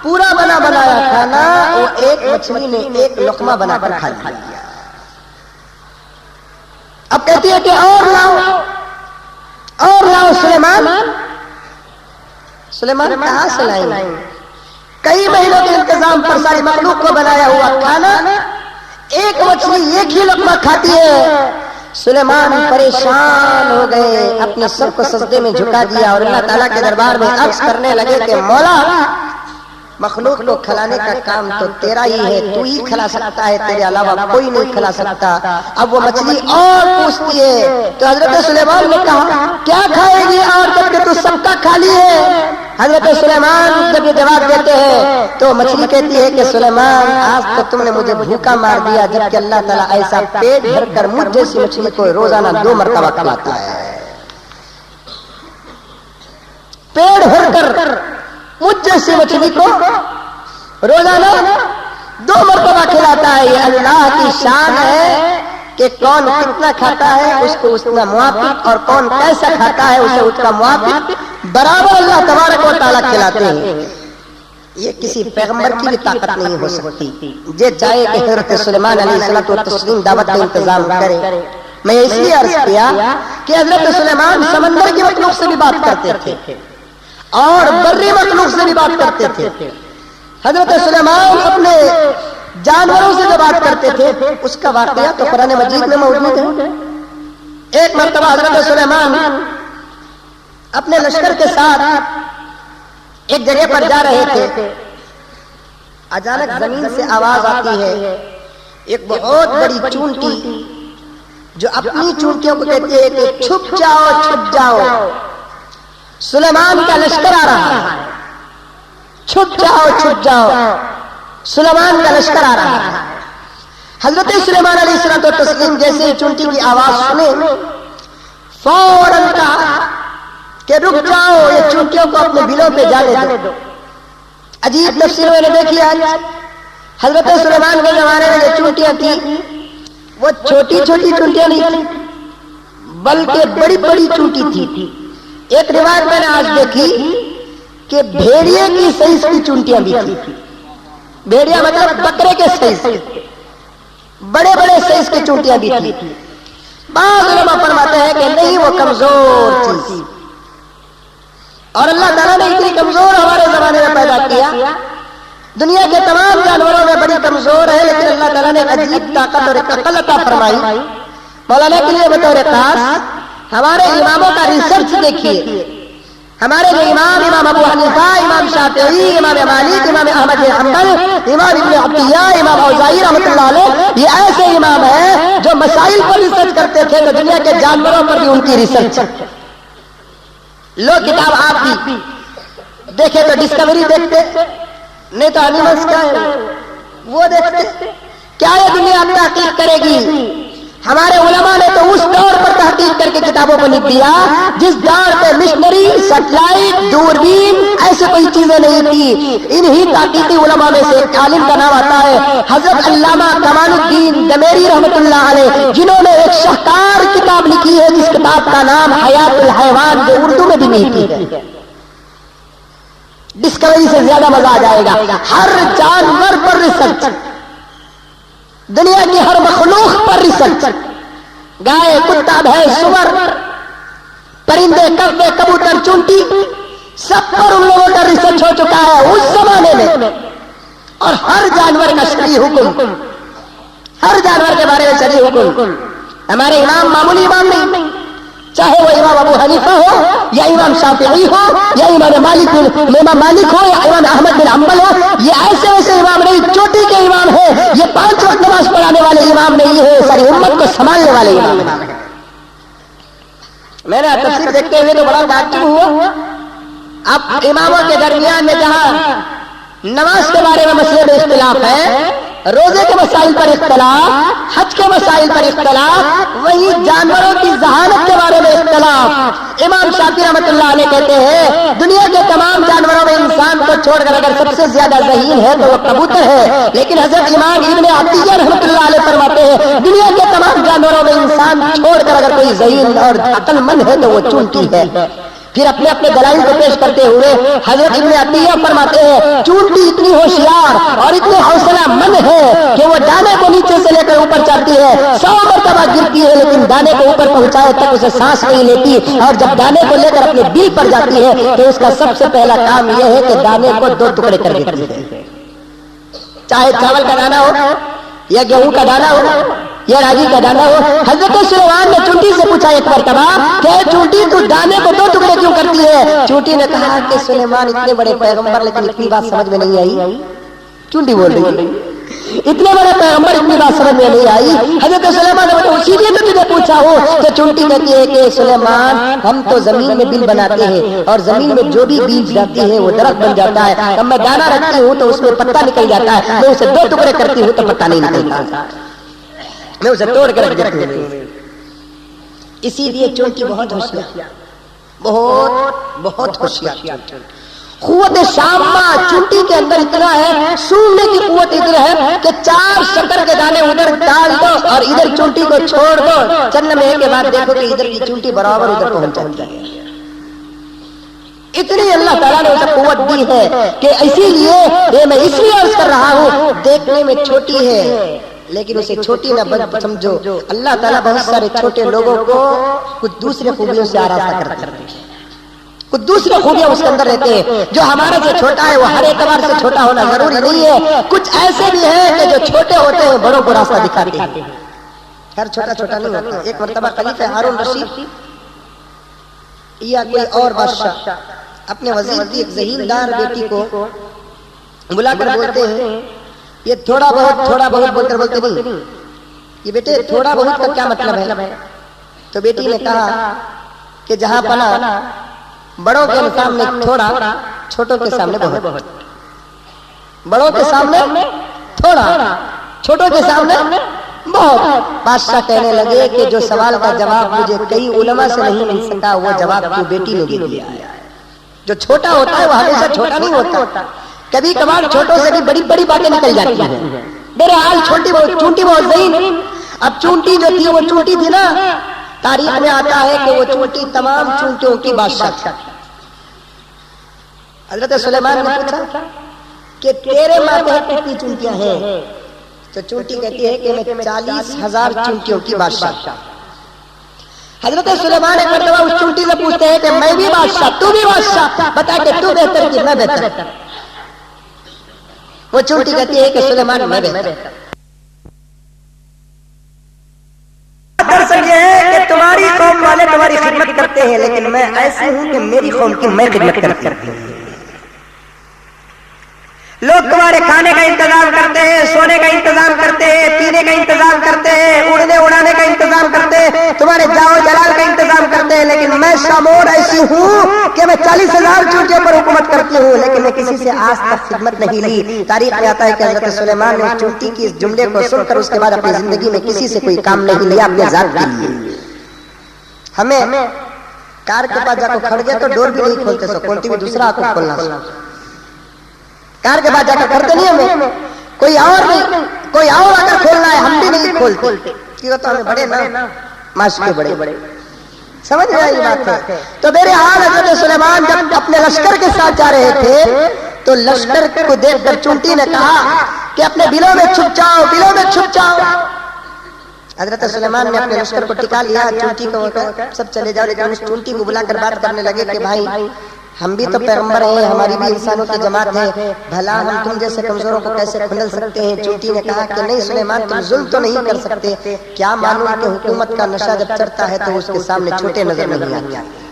پورا بنایا کھانا وہ ایک مچھلی نے 1 لقمہ بنا کر کھا لیا. اب کہتی ہے کہ اور لاؤ سلیمان کہاں سے لائیں؟ کئی مہینوں کے انتظام پر ساری مخلوق کو بنایا ہوا کھانا، ایک مچھلی 1 ہی لقمہ کھاتی ہے. سلیمان پریشان ہو گئے، اپنے سر کو سجدے میں جھکا دیا اور اللہ تعالیٰ کے دربار میں عرض کرنے لگے کہ مولا مخلوق کو کھلانے کا کام تو تیرا ہی ہے، تو ہی کھلا سکتا ہے، تیرے علاوہ کوئی نہیں کھلا سکتا. اب وہ مچھلی اور پوچھتی ہے تو حضرت سلیمان نے کہا کیا کھائے گی اور جب کہ تو سب کا کھا لی ہے؟ حضرت سلیمان جب یہ جواب دیتے ہیں تو مچھلی کہتی ہے کہ سلیمان آج تو تم نے مجھے بھوکا مار دیا، جبکہ اللہ تعالیٰ ایسا پیٹ بھر کر مجھ جیسی مچھلی کو روزانہ 2 مرتبہ کھلاتا ہے. پیٹ بھر کر مجھ جیسی مچھلی کو روزانہ 2 مرتبہ کھلاتا ہے. یہ اللہ کی شان ہے کہ کون کتنا کھاتا ہے اس کو اتنا موافق، اور کون کیسا کھاتا ہے اسے اس کا موافق برابر اللہ تبارک و تعالیٰ کھلاتے ہیں. یہ کسی پیغمبر کی بھی طاقت نہیں ہو سکتی. یہ چاہے کہ حضرت سلیمان علیہ الصلوۃ والتسلیم دعوت کا انتظام کرے. میں اس لیے عرض کیا کہ حضرت سلیمان سمندر کی مخلوق سے بھی بات کرتے تھے اور بری مخلوق سے بھی بات کرتے تھے. حضرت سلیمان اپنے جانوروں سے جو بات کرتے تھے اس کا واقعہ تو قرآن مجید میں موجود ہے. ایک مرتبہ حضرت سلیمان اپنے لشکر کے ساتھ ایک جگہ پر جا رہے تھے. اچانک زمین سے آواز آتی ہے. ایک بہت بڑی چونٹی جو اپنی چونٹیوں کو کہتی ہے کہ چھپ جاؤ سلیمان کا لشکر آ رہا ہے. چھپ جاؤ سلیمان کا لشکر آ رہا ہے. حضرت سلیمان علیہ الصلوۃ والتسلیم جیسے چونٹی کی آواز سنے فوراً کہا کہ رک جاؤ، یہ چونٹیوں کو اپنے بلوں پہ جانے دو. عجیب تفسیر میں نے دیکھی آج. حضرت سلیمان کے زمانے میں جو چونٹیاں تھیں وہ چھوٹی چونٹیاں نہیں تھیں بلکہ بڑی بڑی چونٹی تھی. ایک روایت میں نے آج دیکھی کہ بھیڑیے کی سائز کی چونٹیاں بھی تھی. بھیڑیا مطلب بکرے کے سائز، بڑے سائز کی چونٹیاں بھی تھی. بعض علماء فرماتے ہیں کہ نہیں، وہ کمزور چیز، اور اللہ تعالیٰ نے اتنی کمزور ہمارے زمانے میں پیدا کیا. دنیا کے تمام جانوروں میں بڑی کمزور ہے، لیکن اللہ تعالیٰ نے عجیب طاقت اور عقل عطا فرمائی. مولانا کے لیے بطور خاص ہمارے اماموں کا ریسرچ دیکھیے. ہمارے جو امام ابو حنیفہ، امام شافعی، امام مالک، امام احمد بن حنبل، امام ابن عطیہ، امام اوزاعی رحمۃ اللہ علیہ، یہ ایسے امام ہیں جو مسائل پر ریسرچ کرتے تھے تو دنیا کے جانوروں پر بھی ان کی ریسرچ. لو کتاب آپ بھی دیکھے تو ڈسکوری دیکھتے، نہیں تو اینیملز کیا ہے وہ دیکھتے. کیا یہ دنیا تحقیق کرے گی؟ ہمارے علماء نے تو اس دور پر تحقیق کر کے کتابوں کو لکھ دیا جس دور پہ مشنری، سیٹلائٹ، دوربین ایسے کوئی چیزیں نہیں تھی. انہی تحقیقی علماء میں سے ایک عالم کا نام آتا ہے حضرت علامہ کمال الدین دمیری رحمۃ اللہ علیہ، جنہوں نے ایک شاہکار کتاب لکھی ہے جس کتاب کا نام حیات الحیوان، جو اردو میں بھی ملتی ہے. ڈسکوری سے زیادہ مزہ آ جائے گا. ہر جانور پر ریسرچ، دنیا کی ہر مخلوق پر ریسرچ، گائے، کتا، بھینس، سور، پرندے، کبے، کبوتر، چونٹی، سب پر ان لوگوں کا ریسرچ ہو چکا ہے اس زمانے میں. اور ہر جانور کا شرعی حکم، ہر جانور کے بارے میں شرعی حکم. ہمارے امام معمولی امام نہیں، چاہے وہ امام ابو حنیفہ ہو یا امام شافعی ہو یا امام مالک ہو یا امام احمد بن حنبل ہو، یہ ایسے ایسے امام نہیں، چوٹی کے امام ہیں. یہ 5 وقت نماز پڑھانے والے امام نہیں ہے، ساری امت کو سنبھالنے والے امام ہیں. میں نے تفسیر دیکھتے ہوئے تو بڑا تعجب ہوا. اب اماموں کے درمیان میں جہاں نماز کے بارے میں مسئلے میں اختلاف ہے، روزے کے مسائل پر اختلاف، حج کے مسائل پر اختلاف، وہی جانوروں کی ذہانت کے بارے میں اختلاف. امام شافعی رحمۃ اللہ علیہ کہتے ہیں دنیا کے تمام جانوروں میں انسان کو چھوڑ کر اگر سب سے زیادہ ذہین ہے تو وہ کبوتر ہے. لیکن حضرت امام ابن عطیہ رحمۃ اللہ علیہ فرماتے ہیں دنیا کے تمام جانوروں میں انسان چھوڑ کر اگر کوئی ذہین اور عقل مند ہے تو وہ چونٹی ہے. پھر اپنے اپنے دلائل کو پیش کرتے ہوئے حضرت ابن عطیہ فرماتے ہیں چونٹی اتنی ہوشیار اور اتنے حوصلہ مند ہے کہ وہ دانے کو نیچے سے لے کر اوپر چڑھتی ہے، 100 مرتبہ گرتی ہے لیکن دانے کو اوپر پہنچائے تک اسے سانس نہیں لیتی. اور جب دانے کو لے کر اپنے دل پر جاتی ہے تو اس کا سب سے پہلا کام یہ ہے کہ دانے کو 2 ٹکڑے کر دیتی ہے. چاہے چاول کا دانا ہو یا گیہوں کا دانا ہو یا راگی کا دانا ہو. حضرت سلیمان نے چونٹی سے پوچھا ایک مرتبہ کہ چونٹی تو دانے کو 2 ٹکڑے کیوں کرتی ہے؟ چونٹی نے کہا کہ سلیمان اتنے بڑے پیغمبر لیکن اتنی بات سمجھ میں نہیں آئی. چونٹی بول رہی ہے اتنے بڑے پیغمبر اتنی بات سمجھ میں نہیں آئی. حضرت سلیمان نے اسی لیے تو تجھے پوچھا ہو. تو چونٹی کہتی ہے کہ سلیمان ہم تو زمین میں بیل بناتے ہیں اور زمین میں جو بھی بیج جاتی ہے وہ درخت بن جاتا ہے. اب میں دانا رکھتی ہوں تو اس میں پتا نکل جاتا ہے، میں اسے 2 ٹکڑے کرتی ہوں تو پتا نہیں نکلتا، میں اسے توڑ کر رکھ دیتی ہوں. اسی لیے چونٹی بہت ہوشیار، بہت ہوشیار. قوت شامہ چونٹی کے اندر اتنا ہے، سونگنے کی قوت ادھر ہے کہ 4 شکر کے دانے ادھر ڈال دو اور ادھر چونٹی کو چھوڑ دو، چند لمحے کے بعد دیکھو کہ ادھر کی چونٹی برابر ادھر پہنچ جاتی ہے. اتنی اللہ تعالیٰ نے اسے قوت دی ہے کہ اسی لیے میں اس لیے عرض کر رہا ہوں دیکھنے میں چھوٹی ہے لیکن اسے چھوٹی نہ سمجھو. اللہ تعالیٰ بہت سارے چھوٹے لوگوں کو کچھ دوسرے خوبیوں سے آراستہ کرتے ہیں، کچھ دوسرے خوبیاں اس کے اندر رہتے ہیں. جو ہمارے سے چھوٹا ہے وہ ہر اعتبار سے چھوٹا ہونا ضروری نہیں ہے. کچھ ایسے بھی ہیں کہ جو چھوٹے ہوتے ہیں بڑوں کو راستہ دکھاتے ہیں. ہر چھوٹا چھوٹا نہیں ہوتا. ایک مرتبہ خلیفہ ہارون رشید یا کوئی اور بادشاہ اپنے وزیر کی ایک ذہیندار بیٹی کو بلا کر بولتے ہیں یہ تھوڑا بہت بول کر بولتے نہیں، یہ بیٹے تھوڑا بہت کا کیا مطلب ہے؟ تو بیٹی نے کہا کہ جہاں پناہ بڑوں کے سامنے تھوڑا، چھوٹوں کے سامنے بہت. بڑوں کے سامنے تھوڑا، چھوٹوں کے سامنے بہت. بادشاہ کہنے لگے کہ جو سوال کا جواب مجھے کئی علماء سے نہیں مل سکا وہ جواب تو بیٹی نے دیا ہے. جو چھوٹا ہوتا ہے وہ ہمیشہ چھوٹا نہیں ہوتا، کبھی کبھار چھوٹوں سے بھی بڑی بڑی باتیں نکل جاتی ہیں. بہرحال چونٹی بہت ذہین. اب چونٹی جو تھی وہ چونٹی تھی نا، تاریخ میں آتا ہے کہ وہ چونٹی تمام چونٹیوں کی بادشاہ تھی. حضرت سلیمان نے پوچھا کہ تیرے ماتحت کتنی چونٹیاں ہیں؟ تو چونٹی کہتی ہے کہ میں 40,000 چونٹیوں کی بادشاہ. حضرت سلیمان ایک مرتبہ اس چونٹی سے پوچھتے ہیں کہ میں بھی بادشاہ، تو بھی بادشاہ، بتا کہ تو بہتر کہ میں بہتر؟ وہ چونٹی کہتی ہے کہ سلیمان میں بہتر۔ درصل یہ ہے کہ تمہاری قوم والے تمہاری خدمت کرتے ہیں، لیکن میں ایسی ہوں کہ میری قوم کی میں خدمت کرتی ہوں۔ لوگ تمہارے کھانے کا انتظام کرتے ہیں، سونے کا انتظام کرتے ہیں، پینے کا انتظام کرتے ہیں، اڑنے اڑانے کا انتظام کرتے ہیں، تمہارے جاؤ جلال کا انتظام کرتے ہیں، لیکن میں شامور ایسی ہوں کہ میں 40,000 چونٹیوں پر حکومت کرتی ہوں، لیکن میں کسی سے آج تک خدمت نہیں لی۔ تاریخ میں آتا ہے کہ حضرت سلیمان نے چونٹی کی اس جملے کو سن کر اس کے بعد اپنی زندگی میں کسی سے کوئی کام نہیں لیا اپنے ذات کے لیے۔ ہمیں کار کے پاس جا کر کھڑ گئے تو ڈور بھی نہیں کھولتے، سو کونٹی بھی دوسرا آپ کو کھولنا، کار کے بعد جا کر کرتے نہیں، ہمیں کوئی اور آ کر کھولنا ہے، ہم بھی نہیں کھولتے کیوں؟ تو ہمیں بڑے نا معاشرے بڑے، سمجھ میں آئی بات ہے؟ تو میرے حال حضرت سلیمان جب اپنے لشکر کے ساتھ جا رہے تھے تو لشکر کو دیکھ کر چونٹی نے کہا کہ اپنے بلوں میں چھپ جاؤ، بلوں میں چھپ جاؤ۔ حضرت سلیمان نے اپنے لشکر کو ٹکا لیا، چونٹی کو سب چلے جاؤ، لیکن اس چونٹی کو بلا کر بات کرنے لگے کہ بھائی ہم بھی تو پیغمبر ہیں، ہماری بھی انسانوں کی جماعت ہے، بھلا ہم تم جیسے کمزوروں کو کیسے کھلل سکتے ہیں؟ چونٹی نے کہا کہ نہیں سلیمان، تم ظلم تو نہیں کر سکتے، کیا معلوم کہ حکومت کا نشہ جب چڑھتا ہے تو اس کے سامنے چھوٹے نظر نہیں آتے۔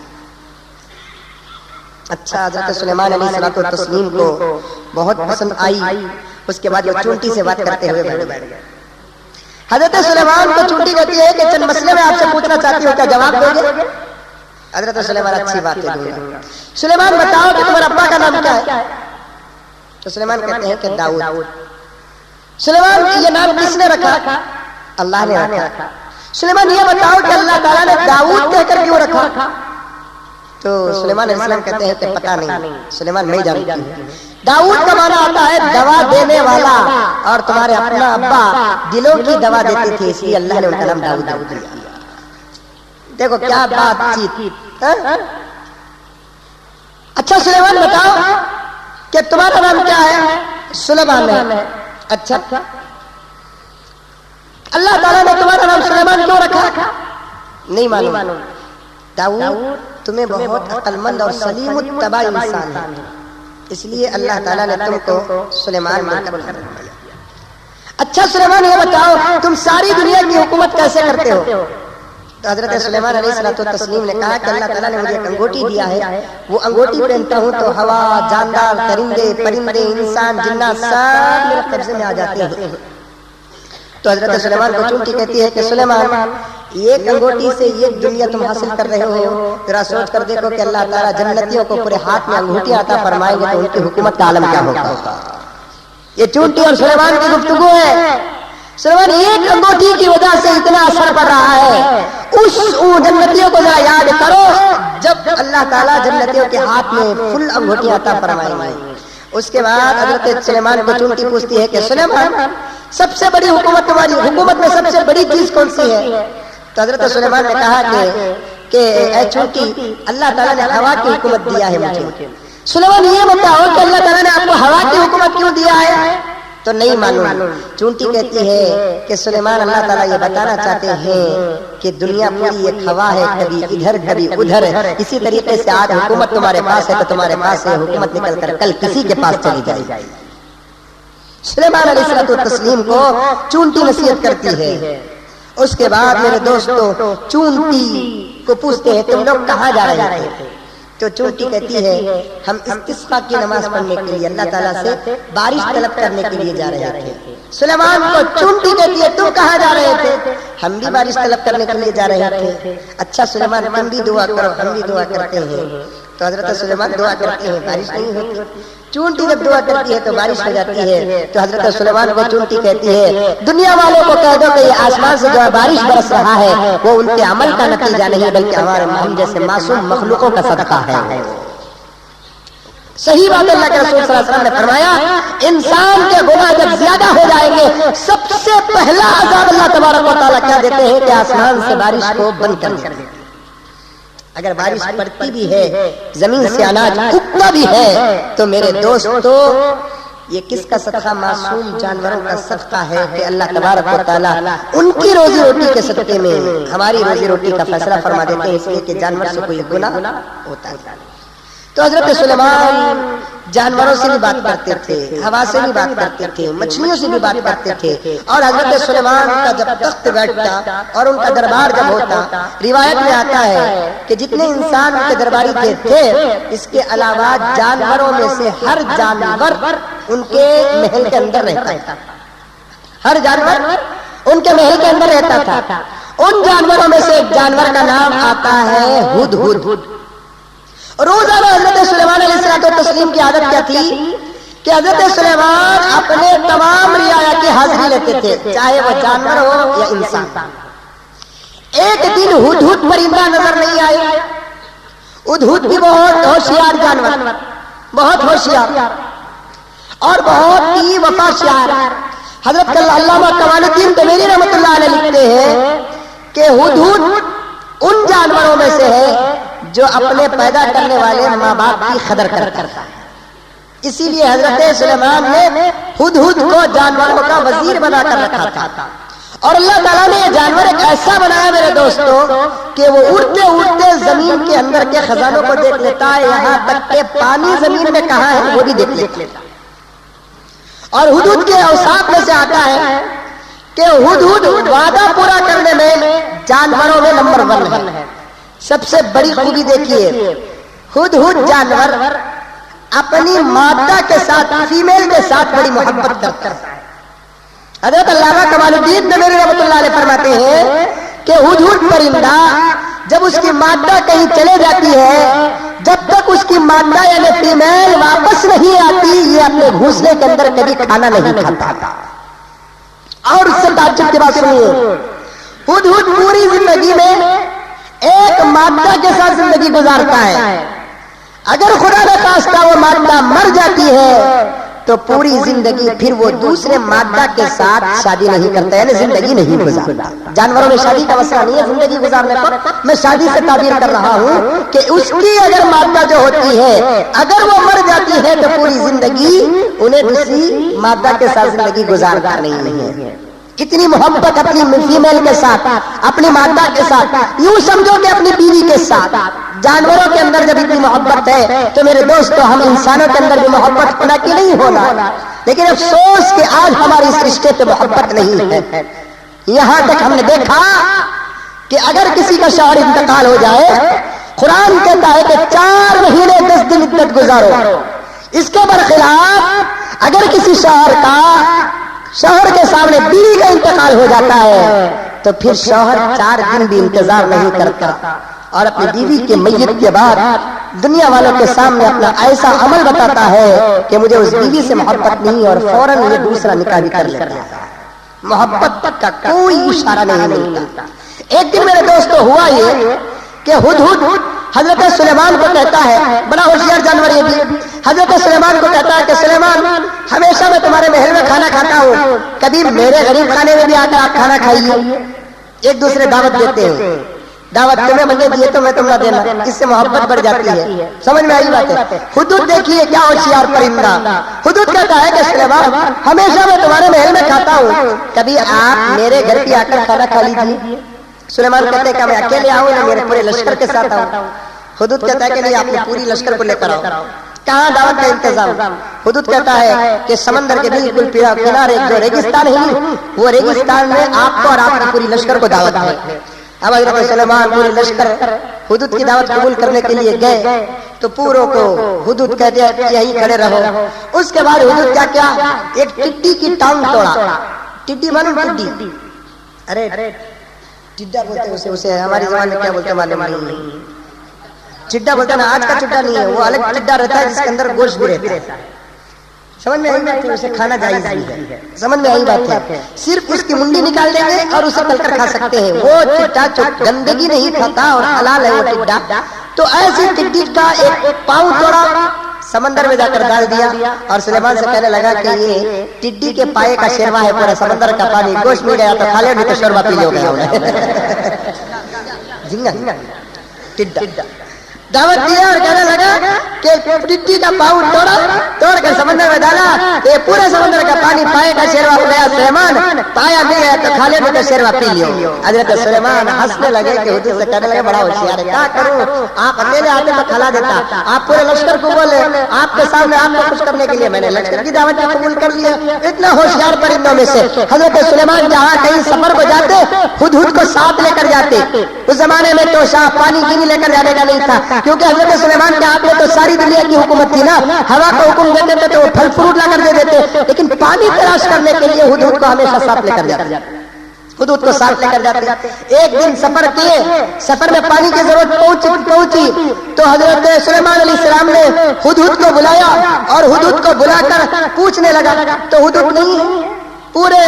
اچھا، حضرت سلیمان علیہ الصلوۃ والتسلیم کو بہت پسند آئی، اس کے بعد وہ چونٹی سے بات کرتے ہوئے بیٹھ گئے۔ حضرت سلیمان کو چونٹی کہتی ہے کہ چند مسئلے میں آپ سے پوچھنا چاہتی ہوں، کیا جواب دو گے؟ حضرت سلیمان اچھی بات ہے، دوں گا۔ سلیمان بتاؤ کہ تمہارے ابا کا نام کیا ہے؟ تو سلیمان کہتے ہیں کہ داؤد۔ سلیمان یہ نام کس نے رکھا؟ اللہ نے رکھا۔ سلیمان یہ بتاؤ کہ اللہ تعالیٰ نے داؤد کہہ کر کیوں رکھا؟ تو سلیمان علیہ السلام کہتے ہیں کہ پتہ نہیں، سلیمان نہیں جانتا۔ داؤد کا معنی آتا ہے دوا دینے والا، اور تمہارے اپنا ابا دلوں کی دوا دیتے تھے، اس لیے اللہ نے ان کا نام داؤد دیا۔ دیکھو کیا بات چیت۔ اچھا سلیمان بتاؤ کہ تمہارا نام کیا ہے؟ سلیمان ہے۔ اچھا، اللہ تعالیٰ نے تمہارا نام سلیمان کیوں رکھا؟ نہیں معلوم۔ داؤد تمہیں بہت عقل مند اور سلیم الطبع انسان ہے، اس لیے اللہ تعالیٰ نے تم کو سلیمان منتخب کر دیا۔ اچھا سلیمان یہ بتاؤ تم ساری دنیا کی حکومت کیسے کرتے ہو؟ تو حضرت سلیمان علیہ الصلوۃ والتسلیم نے کہا کہ اللہ تعالیٰ نے مجھے ایک انگوٹھی دیا ہے، وہ انگوٹھی پہنتا ہوں تو ہوا، جاندار، درندے، پرندے، انسان، جنات سب میرے قبضے میں آ جاتے ہیں۔ تو حضرت سلیمان کو چونٹی کہتی ہے کہ سلیمان ایک انگوٹھی سے ایک دنیا تم حاصل کر رہے ہو، ذرا سوچ کر دیکھو کہ اللہ تعالیٰ جنتیوں کو پورے ہاتھ میں انگوٹھی عطا فرمائیں گے تو ان کی حکومت کا عالم کیا ہوگا۔ یہ چونٹی اور سلیمان کی گفتگو ہے۔ سلیمان ایک انگوٹھی کی وجہ سے اتنا اثر پڑ رہا ہے، اس جنتیوں کو ذرا یاد کرو جب اللہ تعالیٰ جنتیوں کے ہاتھ میں فل انگوٹھی عطا فرمائیں گے۔ اس کے بعد حضرت سلیمان کو چونٹی پوچھتی ہے کہ سلیمان سب سے بڑی حکومت تمہاری حکومت میں سب سے بڑی چیز کون سی ہے؟ تو حضرت سلیمان نے کہا کہ اے چونٹی اللہ تعالیٰ نے ہوا کی حکومت دیا ہے مجھے۔ سلیمان یہ بتاؤ کہ اللہ تعالیٰ نے آپ کو ہوا کی حکومت کیوں دیا ہے؟ تو نہیں معلوم۔ چونٹی کہتی ہے کہ سلیمان اللہ تعالیٰ یہ بتانا چاہتے ہیں کہ دنیا پوری ایک ہوا ہے، کبھی ادھر کبھی ادھر ہے، اسی طریقے سے آج حکومت تمہارے پاس ہے تو تمہارے پاس ہے، حکومت نکل کر کل کسی کے پاس چلی جائے گی۔ سلیمان علیہ الصلوۃ والتسلیم کو چونٹی نصیحت کرتی ہے۔ اس کے بعد میرے دوستوں چونٹی کو پوچھتے ہیں تم لوگ کہاں جا رہے تھے؟ تو چونٹی کہتی ہے ہم استسقاء کی نماز پڑھنے کے لیے اللہ تعالیٰ سے بارش طلب کرنے کے لیے جا رہے تھے۔ سلیمان کو چونٹی کہتی ہے تم کہاں جا رہے تھے؟ ہم بھی بارش طلب کرنے کے لیے جا رہے تھے۔ اچھا سلیمان تم بھی دعا کرو، ہم بھی دعا کرتے ہیں۔ تو حضرت سلیمان دعا کرتے ہیں، بارش نہیں ہوتی۔ چونٹی جب دعا کرتی ہے تو بارش ہو جاتی ہے۔ تو حضرت سلیمان کو چونٹی کہتی ہے دنیا والوں کو کہہ دو کہ یہ آسمان سے جو بارش برس رہا ہے وہ ان کے عمل کا نتیجہ نہیں بلکہ ہمارے ہم جیسے معصوم مخلوقوں کا صدقہ ہے۔ صحیح بات اللہ کے رسول صلی اللہ علیہ وسلم نے فرمایا انسان کے گناہ جب زیادہ ہو جائیں گے سب سے پہلا عذاب اللہ تبارک و تعالیٰ کیا دیتے ہیں کہ آسمان سے بارش کو بند کر دیتے ہیں۔ اگر بارش پڑتی بھی ہے، زمین سے اناج اگتا بھی ہے تو میرے دوستو یہ کس کا صدقہ؟ معصوم جانوروں کا صدقہ ہے کہ اللہ تبارک و تعالیٰ ان کی روزی روٹی کے صدقے میں ہماری روزی روٹی کا فیصلہ فرما دیتے ہیں، اس لیے کہ جانور سے کوئی گناہ ہوتا ہے۔ تو حضرت سلیمان جانوروں سے بھی بات کرتے تھے، ہوا سے بھی بات کرتے تھے، مچھلیوں سے بھی بات کرتے تھے، اور حضرت سلیمان کا جب تخت بیٹھتا اور ان کا دربار جب ہوتا، روایت میں آتا ہے کہ جتنے انسان ان کے درباری تھے اس کے علاوہ جانوروں میں سے ہر جانور ان کے محل کے اندر رہتا تھا، ہر جانور ان کے محل کے اندر رہتا تھا۔ ان جانوروں میں سے ایک جانور کا نام آتا ہے ہدہد۔ روزانہ حضرت سلیمان علیہ الصلوۃ والتسلیم کی عادت کیا تھی کہ حضرت سلیمان اپنے تمام رعایا کی حاضری لیتے تھے، چاہے وہ جانور ہو یا انسان۔ ایک دن ہدہد پرندہ نظر نہیں آیا۔ ہدہد بھی بہت ہوشیار جانور، بہت ہوشیار اور بہت ہی وفاشیار۔ حضرت علامہ کمال الدین دمیری رحمۃ اللہ علیہ لکھتے ہیں کہ ہدہد ان جانوروں میں سے ہے جو اپنے پیدا کرنے والے ماں باپ کی قدر کرتا ہے۔ اسی لیے حضرت سلیمان نے ہدہد کو جانوروں کا وزیر بنا کر رکھا تھا، اور اللہ تعالیٰ نے یہ جانور ایک ایسا بنایا میرے دوستوں کہ وہ اڑتے اڑتے زمین کے اندر کے خزانوں کو دیکھ لیتا ہے، یہاں تک کہ پانی زمین میں کہاں ہے وہ بھی دیکھ لیتا۔ اور ہدہد کے اوصاف میں سے آتا ہے کہ ہدہد وعدہ پورا کرنے میں جانوروں میں نمبر 1 ہے۔ سب سے بڑی خوبی دیکھیے، ہدہد جانور اپنی مادہ کے ساتھ، فیمیل کے ساتھ بڑی محبت کرتا ہے۔ حضرت علامہ کمال الدین دمیری رحمۃ اللہ علیہ فرماتے ہیں کہ ہدہد پرندہ جب اس کی مادہ کہیں چلے جاتی ہے، جب تک اس کی مادہ یعنی فیمیل واپس نہیں آتی، یہ اپنے گھونسلے کے اندر کبھی کھانا نہیں کھاتا۔ اور اس سے تعجب کی بات سنیے، ہدہد پوری زندگی میں ایک مادہ کے ساتھ زندگی گزارتا ہے، اگر خدا نہ خواستہ وہ مادہ مر جاتی ہے تو پوری زندگی پھر وہ دوسرے مادہ کے ساتھ شادی نہیں کرتا، یعنی زندگی نہیں گزارتا۔ جانوروں میں شادی کا مسئلہ نہیں ہے زندگی گزارنے پر، میں شادی سے تعبیر کر رہا ہوں کہ اس کی اگر مادہ جو ہوتی ہے اگر وہ مر جاتی ہے تو پوری زندگی انہیں دوسری مادہ کے ساتھ زندگی گزارتا نہیں ہے۔ اتنی محبت اپنی فیمیل کے ساتھ، اپنی مادہ کے ساتھ، یوں سمجھو کہ اپنی بیوی کے ساتھ۔ جانوروں کے اندر جب اتنی محبت ہے تو میرے دوستو ہم انسانوں کے اندر بھی محبت ہونا کہ نہیں ہونا؟ لیکن افسوس کہ آج ہماری اس رشتے پہ محبت نہیں ہے۔ یہاں تک ہم نے دیکھا کہ اگر کسی کا شوہر انتقال ہو جائے، قرآن کہتا ہے کہ 4 مہینے 10 دن عدت گزارو۔ اس کے برخلاف اگر کسی شوہر کے سامنے بیوی کا انتقال ہو جاتا ہے تو پھر شوہر 4 دن بھی انتظار نہیں کرتا اور اپنی بیوی کے میت کے بعد دنیا والوں کے سامنے اپنا ایسا عمل بتاتا ہے کہ مجھے اس بیوی سے محبت نہیں، اور فوراً یہ دوسرا نکاح بھی کر لیتا ہے۔ محبت کا کوئی اشارہ نہیں ملتا۔ ایک دن میرے دوستو ہوا یہ کہ ہدہد حضرت سلیمان کو کہتا ہے، بڑا ہوشیار جانور یہ بھی، حضرت سلیمان کو کہتا ہے کہ سلیمان ہمیشہ میں تمہارے محل میں کھانا کھاتا ہوں، کبھی میرے غریب خانے میں بھی آ کر آپ کھانا کھائیے۔ ایک دوسرے دعوت دیتے ہیں، دعوت تمہیں مجھے دیے تو میں تمہیں دینا، اس سے محبت بڑھ جاتی ہے۔ سمجھ میں آئی بات ہے؟ ہدہد دیکھیے کیا ہوشیار پرندہ، ہدہد کہتا ہے کہ سلیمان ہمیشہ میں تمہارے محل میں کھاتا ہوں، کبھی آپ میرے گھر پہ آ کر کھانا کھا لیجیے۔ سلیمان کہتے ہیں کہ میں اکیلے آؤں یا میرے پورے لشکر کے ساتھ آؤں؟ ہدہد کہتا ہے کہ نہیں، آپ نے پوری لشکر کو لے کر آؤ۔ کہاں دعوت کا انتظام؟ ہدہد کہتا ہے کہ سمندر کے بالکل کنارے جو ریگستان ہے، وہ ریگستان میں آپ کو اور آپ کی پوری لشکر کو دعوت ہے۔ اب حضرت سلیمان پورے لشکر ہدہد کی دعوت قبول کرنے کے لیے گئے تو پوروں کو ہدہد کہتے ہیں کہ یہیں کھڑے رہو۔ اس کے بعد ہدہد کیا ایک ٹڈی کی ٹانگ توڑا۔ ٹڈی معلوم؟ ٹڈی، ارے ٹڈا بولتے ہیں اسے ہماری زبان میں کیا بولتے ہیں معلوم نہیں، چڈا بولتے ہیں نا، آج کا چڈا نہیں ہے، وہ الگ چڈا رہتا ہے جس کے اندر گوشت بھی رہتا ہے۔ سمجھ میں آئی بات ہے؟ اسے کھانا جائز نہیں ہے، سمجھ میں آئی بات ہے؟ صرف اس کی منڈی نکال دیں گے اور اسے تل کر کھا سکتے ہیں۔ وہ چڈا جو گندگی نہیں کھاتا اور حلال ہے وہ ٹڈا، تو ایسی ٹڈی کا ایک پاؤں توڑا، سمندر میں جا کر ڈال دیا اور سلیمان سے کہنے لگا کہ یہ ٹڈی کے پائے کا شیروا ہے، پورا سمندر کا پانی گوشت مل گیا تو کھا لے، نہیں تو شوربہ پی لو گیا۔ جھینگا ٹڈا دعوت دیا اور کہنے لگا کہ ٹٹی کا پاؤں توڑ کر سمندر میں ڈالا، یہ پورے سمندر کا پانی پائے گا شیروا ہو گیا سلیمان، پایا نہیں گیا تو کھا لے تو شیروا پی لیو۔ حضرت سلیمان ہنسنے لگے کہ حضور سے کہنے لگے بڑا ہوشیار ہے، کیا کروں، آپ اکیلے آتے تو کھلا دیتا، آپ پورے لشکر کو بولے آپ کے سامنے آپ کو خوش کرنے کے لیے میں نے لشکر کی دعوت قبول کر لیا۔ اتنا ہوشیار پرندوں میں سے حضرت سلیمان جہاں کہیں سفر کو جاتے ہدہد کو ساتھ لے کر جاتے۔ اس زمانے میں تو شاہ پانی گینی لے کر جانے کا نہیں تھا، کیونکہ حضرت سلیمان کے ہاتھ میں تو ساری دنیا کی حکومت تھی نا، ہوا کو حکم دیتے تھے تو وہ پھل فروٹ لا کر دے دیتے، لیکن پانی تلاش کرنے کے لیے ہدہد کو ہمیشہ ساتھ لے کر جاتے، ہدہد کو ساتھ لے کر جاتے۔ ایک دن سفر کیے، سفر میں پانی کی ضرورت پہنچی تو حضرت سلیمان علیہ السلام نے ہدہد کو بلایا اور ہدہد کو بلا کر پوچھنے لگا تو ہدہد نہیں، پورے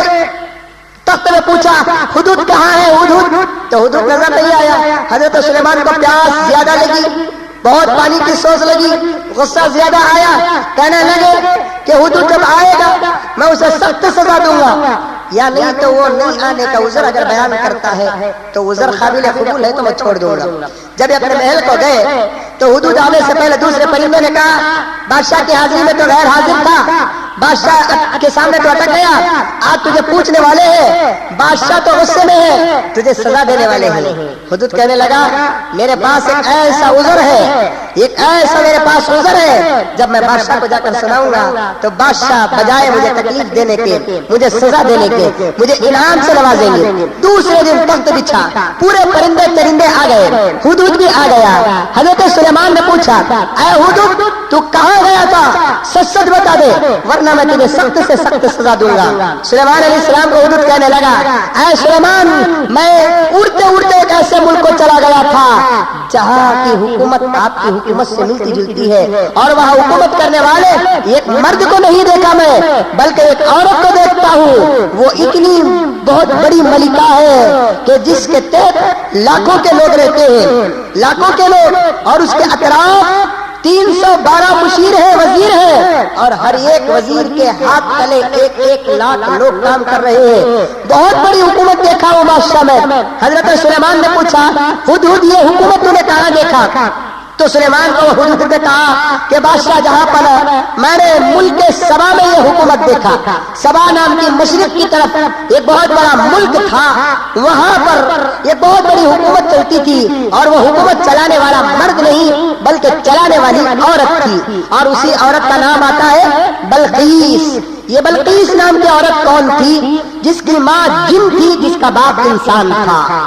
تخت میں پوچھا ہدہد کہاں ہے ہدہد، تو ہدہد نظر نہیں آیا۔ حضرت سلیمان کو پیاس زیادہ لگی، بہت پانی کی سوچ لگی، غصہ زیادہ آیا، کہنے لگے کہ ہدہد جب آئے گا میں اسے سخت سزا دوں گا، یا نہیں تو وہ نہیں آنے کا عذر اگر بیان کرتا ہے تو عذر قابل قبول ہے تو میں چھوڑ دوں گا۔ جب یہ اپنے محل کو گئے تو ہدہد آنے سے پہلے دوسرے پرندے نے کہا بادشاہ کی حاضری میں تو غیر حاضر تھا، بادشاہ کے سامنے تو اٹک گیا، آج تجھے پوچھنے والے ہیں، بادشاہ تو غصے میں ہے، تجھے سزا دینے والے ہیں۔ ہدہد کہنے لگا میرے پاس ایک ایسا عذر ہے، ایک ایسا میرے پاس عذر ہے، جب میں بادشاہ کو جا کر سناؤں گا تو بادشاہ بجائے مجھے تکلیف دینے کے، مجھے سزا دینے کے، مجھے انعام سے نوازیں گے۔ دوسرے دن تخت بچھا، پورے پرندے چرندے آ گئے، ہدہد بھی آ گیا۔ حضرت سلیمان نے پوچھا اے ہدہد تو کہاں گیا تھا، سچ سچ بتا دے ورنہ میں تجھے سخت سے سخت سزا دوں گا۔ سلیمان علیہ السلام کو ہدہد کہنے لگا اے سلیمان میں اڑتے اڑتے ایک ایسے ملک کو چلا گیا تھا جہاں کی حکومت آپ کی حکومت سے ملتی جلتی ہے، اور وہاں حکومت کرنے والے ایک مرد کو نہیں دیکھا میں بلکہ ایک عورت کو دیکھتا ہوں، وہ اتنی بہت بڑی ملکہ ہے کہ جس کے تحت لاکھوں کے لوگ رہتے ہیں، لاکھوں کے لوگ، اور اس کے اطراف 312 مشیر ہیں، وزیر ہیں، اور ہر ایک وزیر کے ہاتھ تلے 1 لاکھ لوگ کام کر رہے ہیں، بہت بڑی حکومت دیکھا ہوں بادشاہ میں۔ حضرت سلیمان نے پوچھا ہدہد یہ حکومت تو نے کہاں دیکھا، تو سلیمان کو ہدہد نے کہا کہ بادشاہ جہاں پر میں نے ملک سبا میں یہ حکومت دیکھا، سبا نام کی مشرق کی طرف ایک بہت بڑا ملک تھا، وہاں پر ایک بہت بڑی حکومت چلتی تھی، اور وہ حکومت چلانے والا مرد نہیں بلکہ چلانے والی عورت تھی، اور اسی عورت کا نام آتا ہے بلقیس۔ یہ بلقیس نام کی عورت کون تھی؟ جس کی ماں جن تھی، جس کا باپ انسان تھا،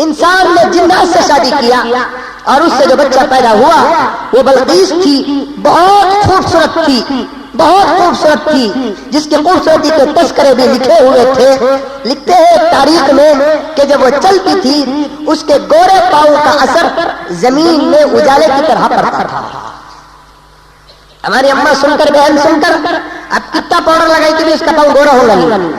انسان نے جنات سے شادی کیا اور اس سے جو بچہ پیدا ہوا وہ بلقیس تھی، بہت خوبصورت تھی، بہت خوبصورت تھی، جس کی خوبصورتی کے تذکرے بھی لکھے ہوئے تھے۔ لکھتے ہیں تاریخ میں کہ جب وہ چلتی تھی اس کے گورے پاؤں کا اثر زمین میں اجالے کی طرح پڑتا تھا۔ ہماری اماں سن کر، بہن سن کر اب کتنا پاؤڈر لگائی کہ اس کا پاؤں گورا ہوگا نہیں،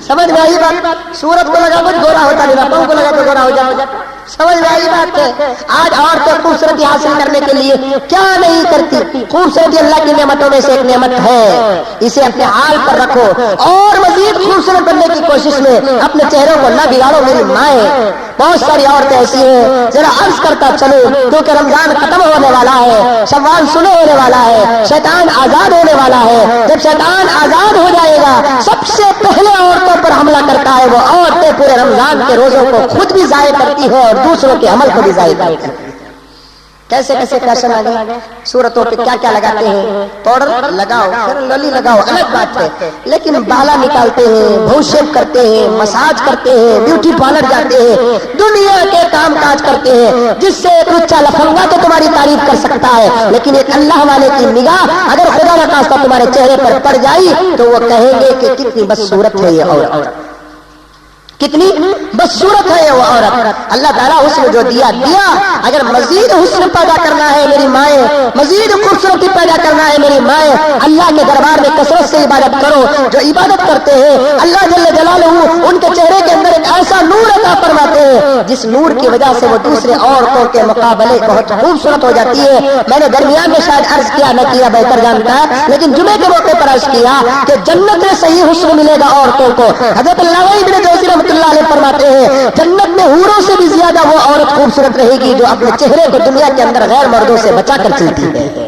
سمجھ میں آئی بات؟ سورت کو لگا کچھ گورا ہوتا نہیں، پاؤں کو لگا تو گورا ہو جاتا، سمجھ میں آئی بات ہے؟ آج عورتیں خوبصورتی حاصل کرنے کے لیے کیا نہیں کرتی، خوبصورتی اللہ کی نعمتوں میں سے ایک نعمت ہے، اسے اپنے حال پر رکھو اور مزید خوبصورت بننے کی کوشش میں اپنے چہروں کو نہ بگاڑو میری مائیں۔ بہت ساری عورتیں ایسی ہیں، ذرا عرض کرتا چلو کیونکہ رمضان ختم ہونے والا ہے، شوال شروع ہونے والا ہے، شیطان آزاد ہونے والا ہے۔ جب شیطان آزاد ہو جائے گا سب سے پہلے عورتوں پر حملہ کرتا ہے وہ عورتیں پورے رمضان کے روزوں کو خود بھی ضائع کرتی ہے اور دوسروں کے عمل کو بھی ضائع کرتی ہے۔ کیسے کیسے فیشن آ گئے، صورتوں پہ کیا کیا لگاتے ہیں، پاؤڈر لگاؤ پھر لولی لگاؤ الگ بات ہے، لیکن بالا نکالتے ہیں، بھو شیپ کرتے ہیں، مساج کرتے ہیں، بیوٹی پارلر جاتے ہیں، دنیا کے کام کاج کرتے ہیں، جس سے ایک لچا لفنگا تو تمہاری تعریف کر سکتا ہے، لیکن ایک اللہ والے کی نگاہ اگر خدا نخواستہ تمہارے چہرے پر پڑ جائی تو وہ کہیں گے کہ کتنی بدصورت ہے یہ عورت، کتنی بدصورت ہے وہ عورت۔ اللہ تعالیٰ حسن جو دیا، اگر مزید حسن پیدا کرنا ہے میری مائیں، مزید خوبصورتی پیدا کرنا ہے میری مائیں، اللہ کے دربار میں کثرت سے عبادت کرو۔ جو عبادت کرتے ہیں اللہ جل جلالہ ان کے چہرے کے اندر ایک ایسا نور عطا فرماتے ہیں جس نور کی وجہ سے وہ دوسرے عورتوں کے مقابلے بہت خوبصورت ہو جاتی ہے۔ میں نے درمیان میں شاید عرض کیا نہ کیا بہتر جانتا ہے، لیکن جمعے کے موقع پر عرض کیا کہ جنت میں صحیح حسن ملے گا عورتوں کو۔ حضرت علامہ ابن جوزی رحمۃ اللہ علیہ فرماتے ہیں جنت میں حوروں سے بھی زیادہ وہ عورت خوبصورت رہے گی جو اپنے چہرے کو دنیا کے اندر غیر مردوں سے بچا کر چلتی ہے۔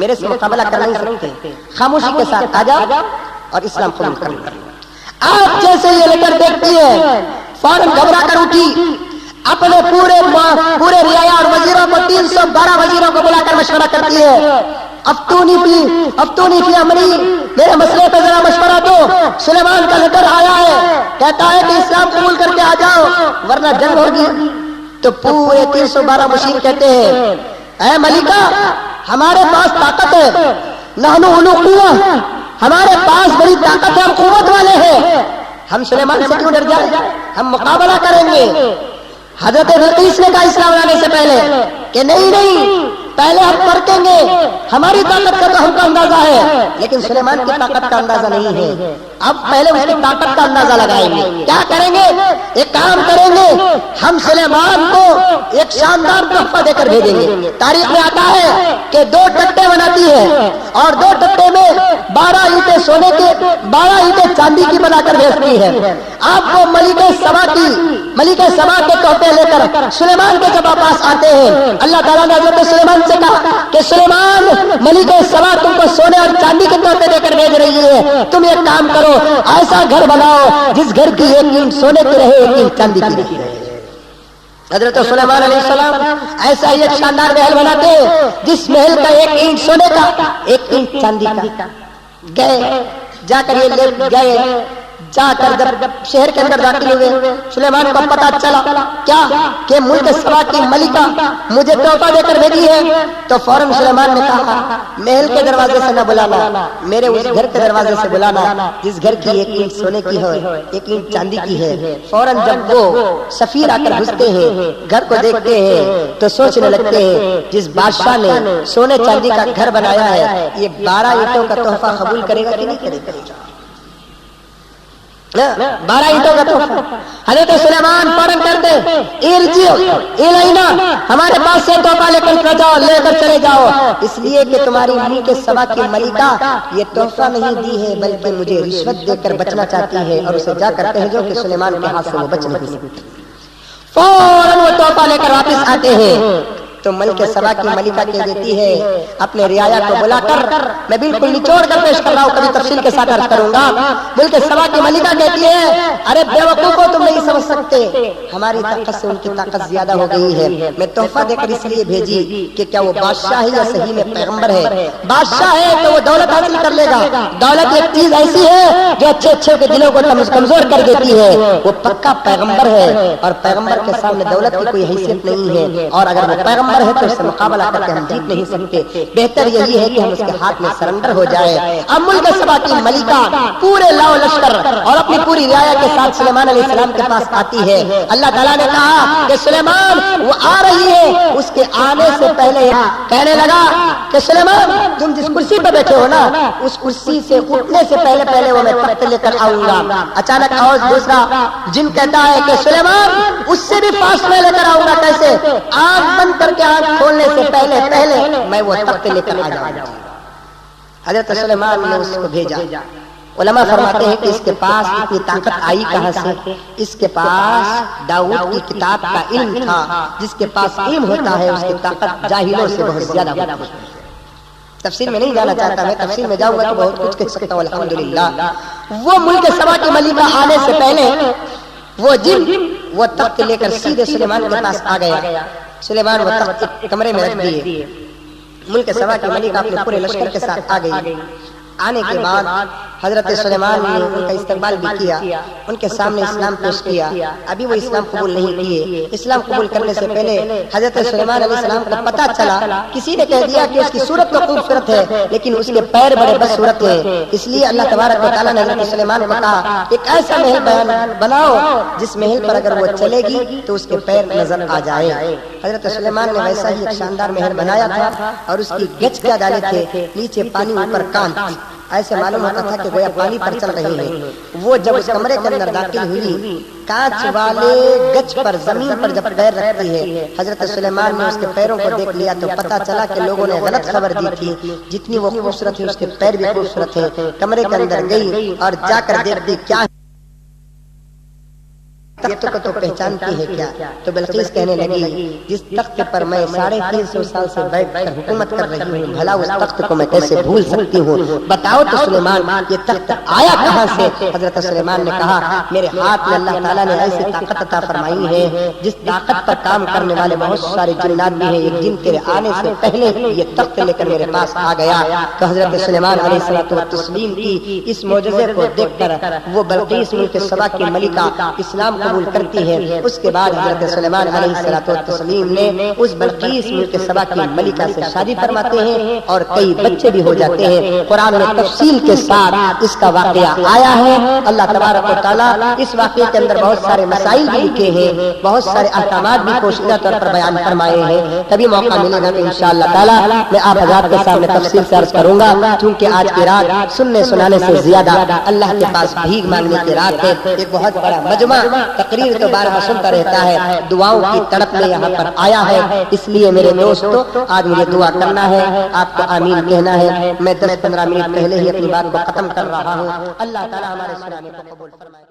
میرے سے مقابلہ کر نہیں سکتے، خاموشی کے ساتھ آ جاؤ اور اسلام قبول کر لو۔ آپ جیسے یہ لیٹر دیکھتی ہے فوراً گھبرا کر اٹھی، اپنے پورے رعایا اور وزیروں کو 312 وزیروں کو بلا کر مشورہ کرتی ہے، افتونی فی امری، میرے مسئلے پہ ذرا مشورہ دو، سلیمان کا لیٹر آیا ہے، کہتا ہے کہ اسلام قبول کر کے آ جاؤ ورنہ جنگ ہوگی۔ تو پورے 312 مشیر کہتے ہیں اے ملکہ ہمارے پاس طاقت ہے، نحن اولو قوہ، ہمارے پاس بڑی طاقت ہے، ہم قوت والے ہیں، ہم سلیمان سے کیوں ڈر جائیں، ہم مقابلہ کریں گے۔ حضرت بلقیس نے کہا اسلام لانے سے پہلے کہ نہیں پہلے ہم پرکھیں گے، ہماری طاقت کا تو ہم کو اندازہ ہے لیکن سلیمان کی طاقت کا اندازہ نہیں ہے، اب پہلے اس کی طاقت کا اندازہ لگائیں گے۔ کیا کریں گے؟ ایک کام کریں گے، ہم سلیمان کو ایک شاندار تحفہ دے کر بھیجیں گے۔ تاریخ میں آتا ہے کہ 2 ٹٹے بناتی ہے اور 2 ٹٹے میں 12 اینٹیں سونے کے 12 اینٹیں چاندی کی بنا کر بھیجتی ہے۔ آپ کو ملکہ سبا کے تحفے لے کر سلیمان کے جب پاس آتے ہیں، اللہ تعالیٰ نے حضرت سلیمان سے کہا کہ سلیمان ملکہ سبا تم کو سونے اور چاندی کے تحفے دے کر بھیج رہی ہے، تم ایک کام کرو ایسا گھر بناؤ جس گھر کی 1 اینٹ سونے کی رہے 1 اینٹ چاندی کی رہے۔ حضرت سلیمان علیہ السلام ایسا ہی ایک شاندار محل بناتے ہیں جس محل کا 1 اینٹ سونے کا 1 اینٹ چاندی کا۔ گئے جا کر یہ لے گئے، جا کر جب شہر کے اندر داخل ہوئے سلیمان کو پتا چلا کیا کہ ملک سبا کی ملکہ مجھے تحفہ دے کر بھیجی ہے، تو فوراً سلیمان نے کہا محل کے دروازے سے نہ بلانا، میرے اس گھر کے دروازے سے بلانا جس گھر کی 1 اینٹ سونے کی ہے 1 اینٹ چاندی کی ہے۔ فوراً جب وہ سفیر آ کر گھستے ہیں گھر کو دیکھتے ہیں تو سوچنے لگتے ہیں جس بادشاہ نے سونے چاندی کا گھر بنایا ہے یہ 12 اینٹوں کا تحفہ قبول کرے گا کہ نہیں کرے گا؟ 12 اینٹوں کا تحفہ۔ حضرت سلیمان فوراً کرتے الینا، ہمارے پاس سے تحفہ لے کر چلے جاؤ، اس لیے کہ تمہاری ملک سبا کی ملکہ یہ تحفہ نہیں دی ہے بلکہ مجھے رشوت دے کر بچنا چاہتی ہے، اور اسے جا کر کہہ دو کہ سلیمان کے ہاتھ سے وہ بچ نہیں سکتی۔ فوراً وہ تحفہ لے کر واپس آتے ہیں تو ملک سبا کی ملکہ کہہ دیتی ہے اپنے رعایا کو بلا کر، میں بالکل نچوڑ کر پیش کر رہا ہوں، کبھی تفصیل کے ساتھ عرض کروں گا۔ ملک سبا کی ملکہ کہتی ہے ارے بیوقوفو تم نہیں سمجھ سکتے، ہماری طاقت سے ان کی طاقت زیادہ ہو گئی ہے، میں تحفہ دے کر اس لیے بھیجی کہ کیا وہ بادشاہ ہے یا صحیح میں پیغمبر ہے؟ بادشاہ ہے تو وہ دولت حاصل کر لے گا، دولت ایک چیز ایسی ہے جو اچھے کے دلوں کو کمزور کر دیتی ہے، وہ پکا پیغمبر ہے اور پیغمبر کے سامنے دولت کی کوئی حیثیت نہیں ہے، اور اگر وہ پیغمبر ہے تو اس سے مقابلہ کر کے ہم جیت نہیں سکتے، بہتر یہی ہے کہ ہم اس کے ہاتھ میں سرنڈر ہو جائے۔ اب ملک سبا کی ملکہ پورے لاؤ لشکر اور اپنی پوری رعایا کے ساتھ سلیمان علیہ السلام کے پاس آتی ہے۔ اللہ تعالیٰ نے کہا کہ سلیمان وہ آ رہی ہے، اس کے آنے سے پہلے کہنے لگا کہ سلیمان تم جس کرسی پہ بیٹھے ہو نا اس کرسی سے اٹھنے سے پہلے وہ میں تخت لے کر آؤں گا۔ اچانک اور دوسرا جن کہتا ہے کہ سلیمان اس سے بھی فاصلے لے کر آؤں گا، کیسے؟ آنکھ بند کر کے آنکھ کھولنے سے پہلے میں وہ تخت لے کر آ جاؤں گا۔ حضرت سلیمان نے اس کو بھیجا۔ علماء فرماتے ہیں کہ اس کے پاس اتنی طاقت آئی کہاں سے؟ اس کے پاس داؤد کی کتاب کا علم تھا، جس کے پاس علم ہوتا ہے اس کی طاقت جاہلوں سے بہت زیادہ ہوتی ہے۔ تفسیر میں نہیں جانا چاہتا، میں تفسیر میں جاؤں گا تو بہت کچھ کہہ سکتا ہوں۔ الحمدللہ وہ ملک سبا کی ملکہ آنے سے پہلے وہ جن وہ تخت لے کر سیدھے سلیمان کے پاس آ گیا۔ سلیمان وہ تخت کمرے میں رکھ دیے، ملک سبا کی ملکہ اپنے پورے لشکر کے ساتھ آ گئی۔ آنے کے بعد حضرت سلیمان نے ان کا استقبال بھی کیا، ان کے سامنے اسلام پیش کیا۔ ابھی وہ اسلام قبول نہیں کیے، اسلام قبول کرنے سے پہلے حضرت سلیمان علیہ السلام کو پتا چلا، کسی نے کہہ دیا کہ اس کی صورت تو خوبصورت ہے لیکن اس کے پیر بڑے بدصورت ہیں، اس لیے اللہ تبارک و تعالیٰ نے حضرت سلیمان کو کہا ایک ایسا محل بناؤ جس محل پر اگر وہ چلے گی تو اس کے پیر نظر آ جائے۔ حضرت سلیمان نے ویسا ہی ایک شاندار محل بنایا تھا اور اس کی گچ کیا ڈالے تھے، نیچے پانی اوپر کانچ، ایسے معلوم ہوتا تھا کہ گویا پانی پر چل رہی ہے۔ وہ جب اس کمرے کے اندر داخل ہوئی، کانچ والے گچ پر زمین پر جب پیر رکھتی ہے، حضرت سلیمان نے اس کے پیروں کو دیکھ لیا تو پتا چلا کہ لوگوں نے غلط خبر دی تھی، جتنی وہ خوبصورت ہے اس کے پیر بھی خوبصورت ہے۔ کمرے کے اندر گئی اور جا کر دیکھتی کیا تخت کو تو پہچانتی ہے کیا؟ تو بلقیس کہنے لگی جس تخت پر میں 350 سال سے بیٹھ کر حکومت کر رہی ہوں بھلا اس تخت کو میں کیسے بھول سکتی ہوں؟ بتاؤ تو سلیمان یہ تخت آیا کہاں سے؟ حضرت سلیمان نے کہا میرے ہاتھ میں اللہ تعالیٰ نے ایسی طاقت عطا فرمائی ہے جس طاقت پر کام کرنے والے بہت سارے جنات بھی ہیں، ایک جن تیرے آنے سے پہلے یہ تخت لے کر میرے پاس آ گیا۔ تو حضرت سلیمان علیہ الصلوۃ والتسلیم کی اس معجزے کو دیکھ کر وہ بلقیس ملک سبا کی ملکہ اسلام قبول کرتی ہے۔ اس کے بعد حضرت سلیمان علیہ الصلوۃ والتسلیم نے اس بلقیس ملک سبا کی ملکہ سے شادی فرماتے ہیں اور کئی بچے بھی ہو جاتے ہیں۔ قرآن میں تفصیل کے ساتھ اس کا واقعہ آیا ہے۔ اللہ تبارک و تعالیٰ اس واقعے کے اندر بہت سارے مسائل بھی لکھے ہیں، بہت سارے احکامات بھی پوشیدہ طور پر بیان فرمائے ہیں۔ کبھی موقع ملے گا تو انشاءاللہ تعالیٰ میں آپ حضرات کے سامنے تفصیل سے عرض کروں گا، چونکہ آج کی رات سننے سنانے سے زیادہ اللہ کے پاس بھیک مانگنے کی رات ہے۔ ایک بہت بڑا مجمع تقریر تو بارہا سنتا رہتا ہے، دعاؤں کی تڑپ میں یہاں پر آیا ہے، اس لیے میرے دوستو آج مجھے دعا کرنا ہے، آپ کو آمین کہنا ہے۔ میں 10-15 منٹ پہلے ہی اپنی بات کو ختم کر رہا ہوں۔ اللہ تعالیٰ ہمارے سنانے کو قبول فرمائے۔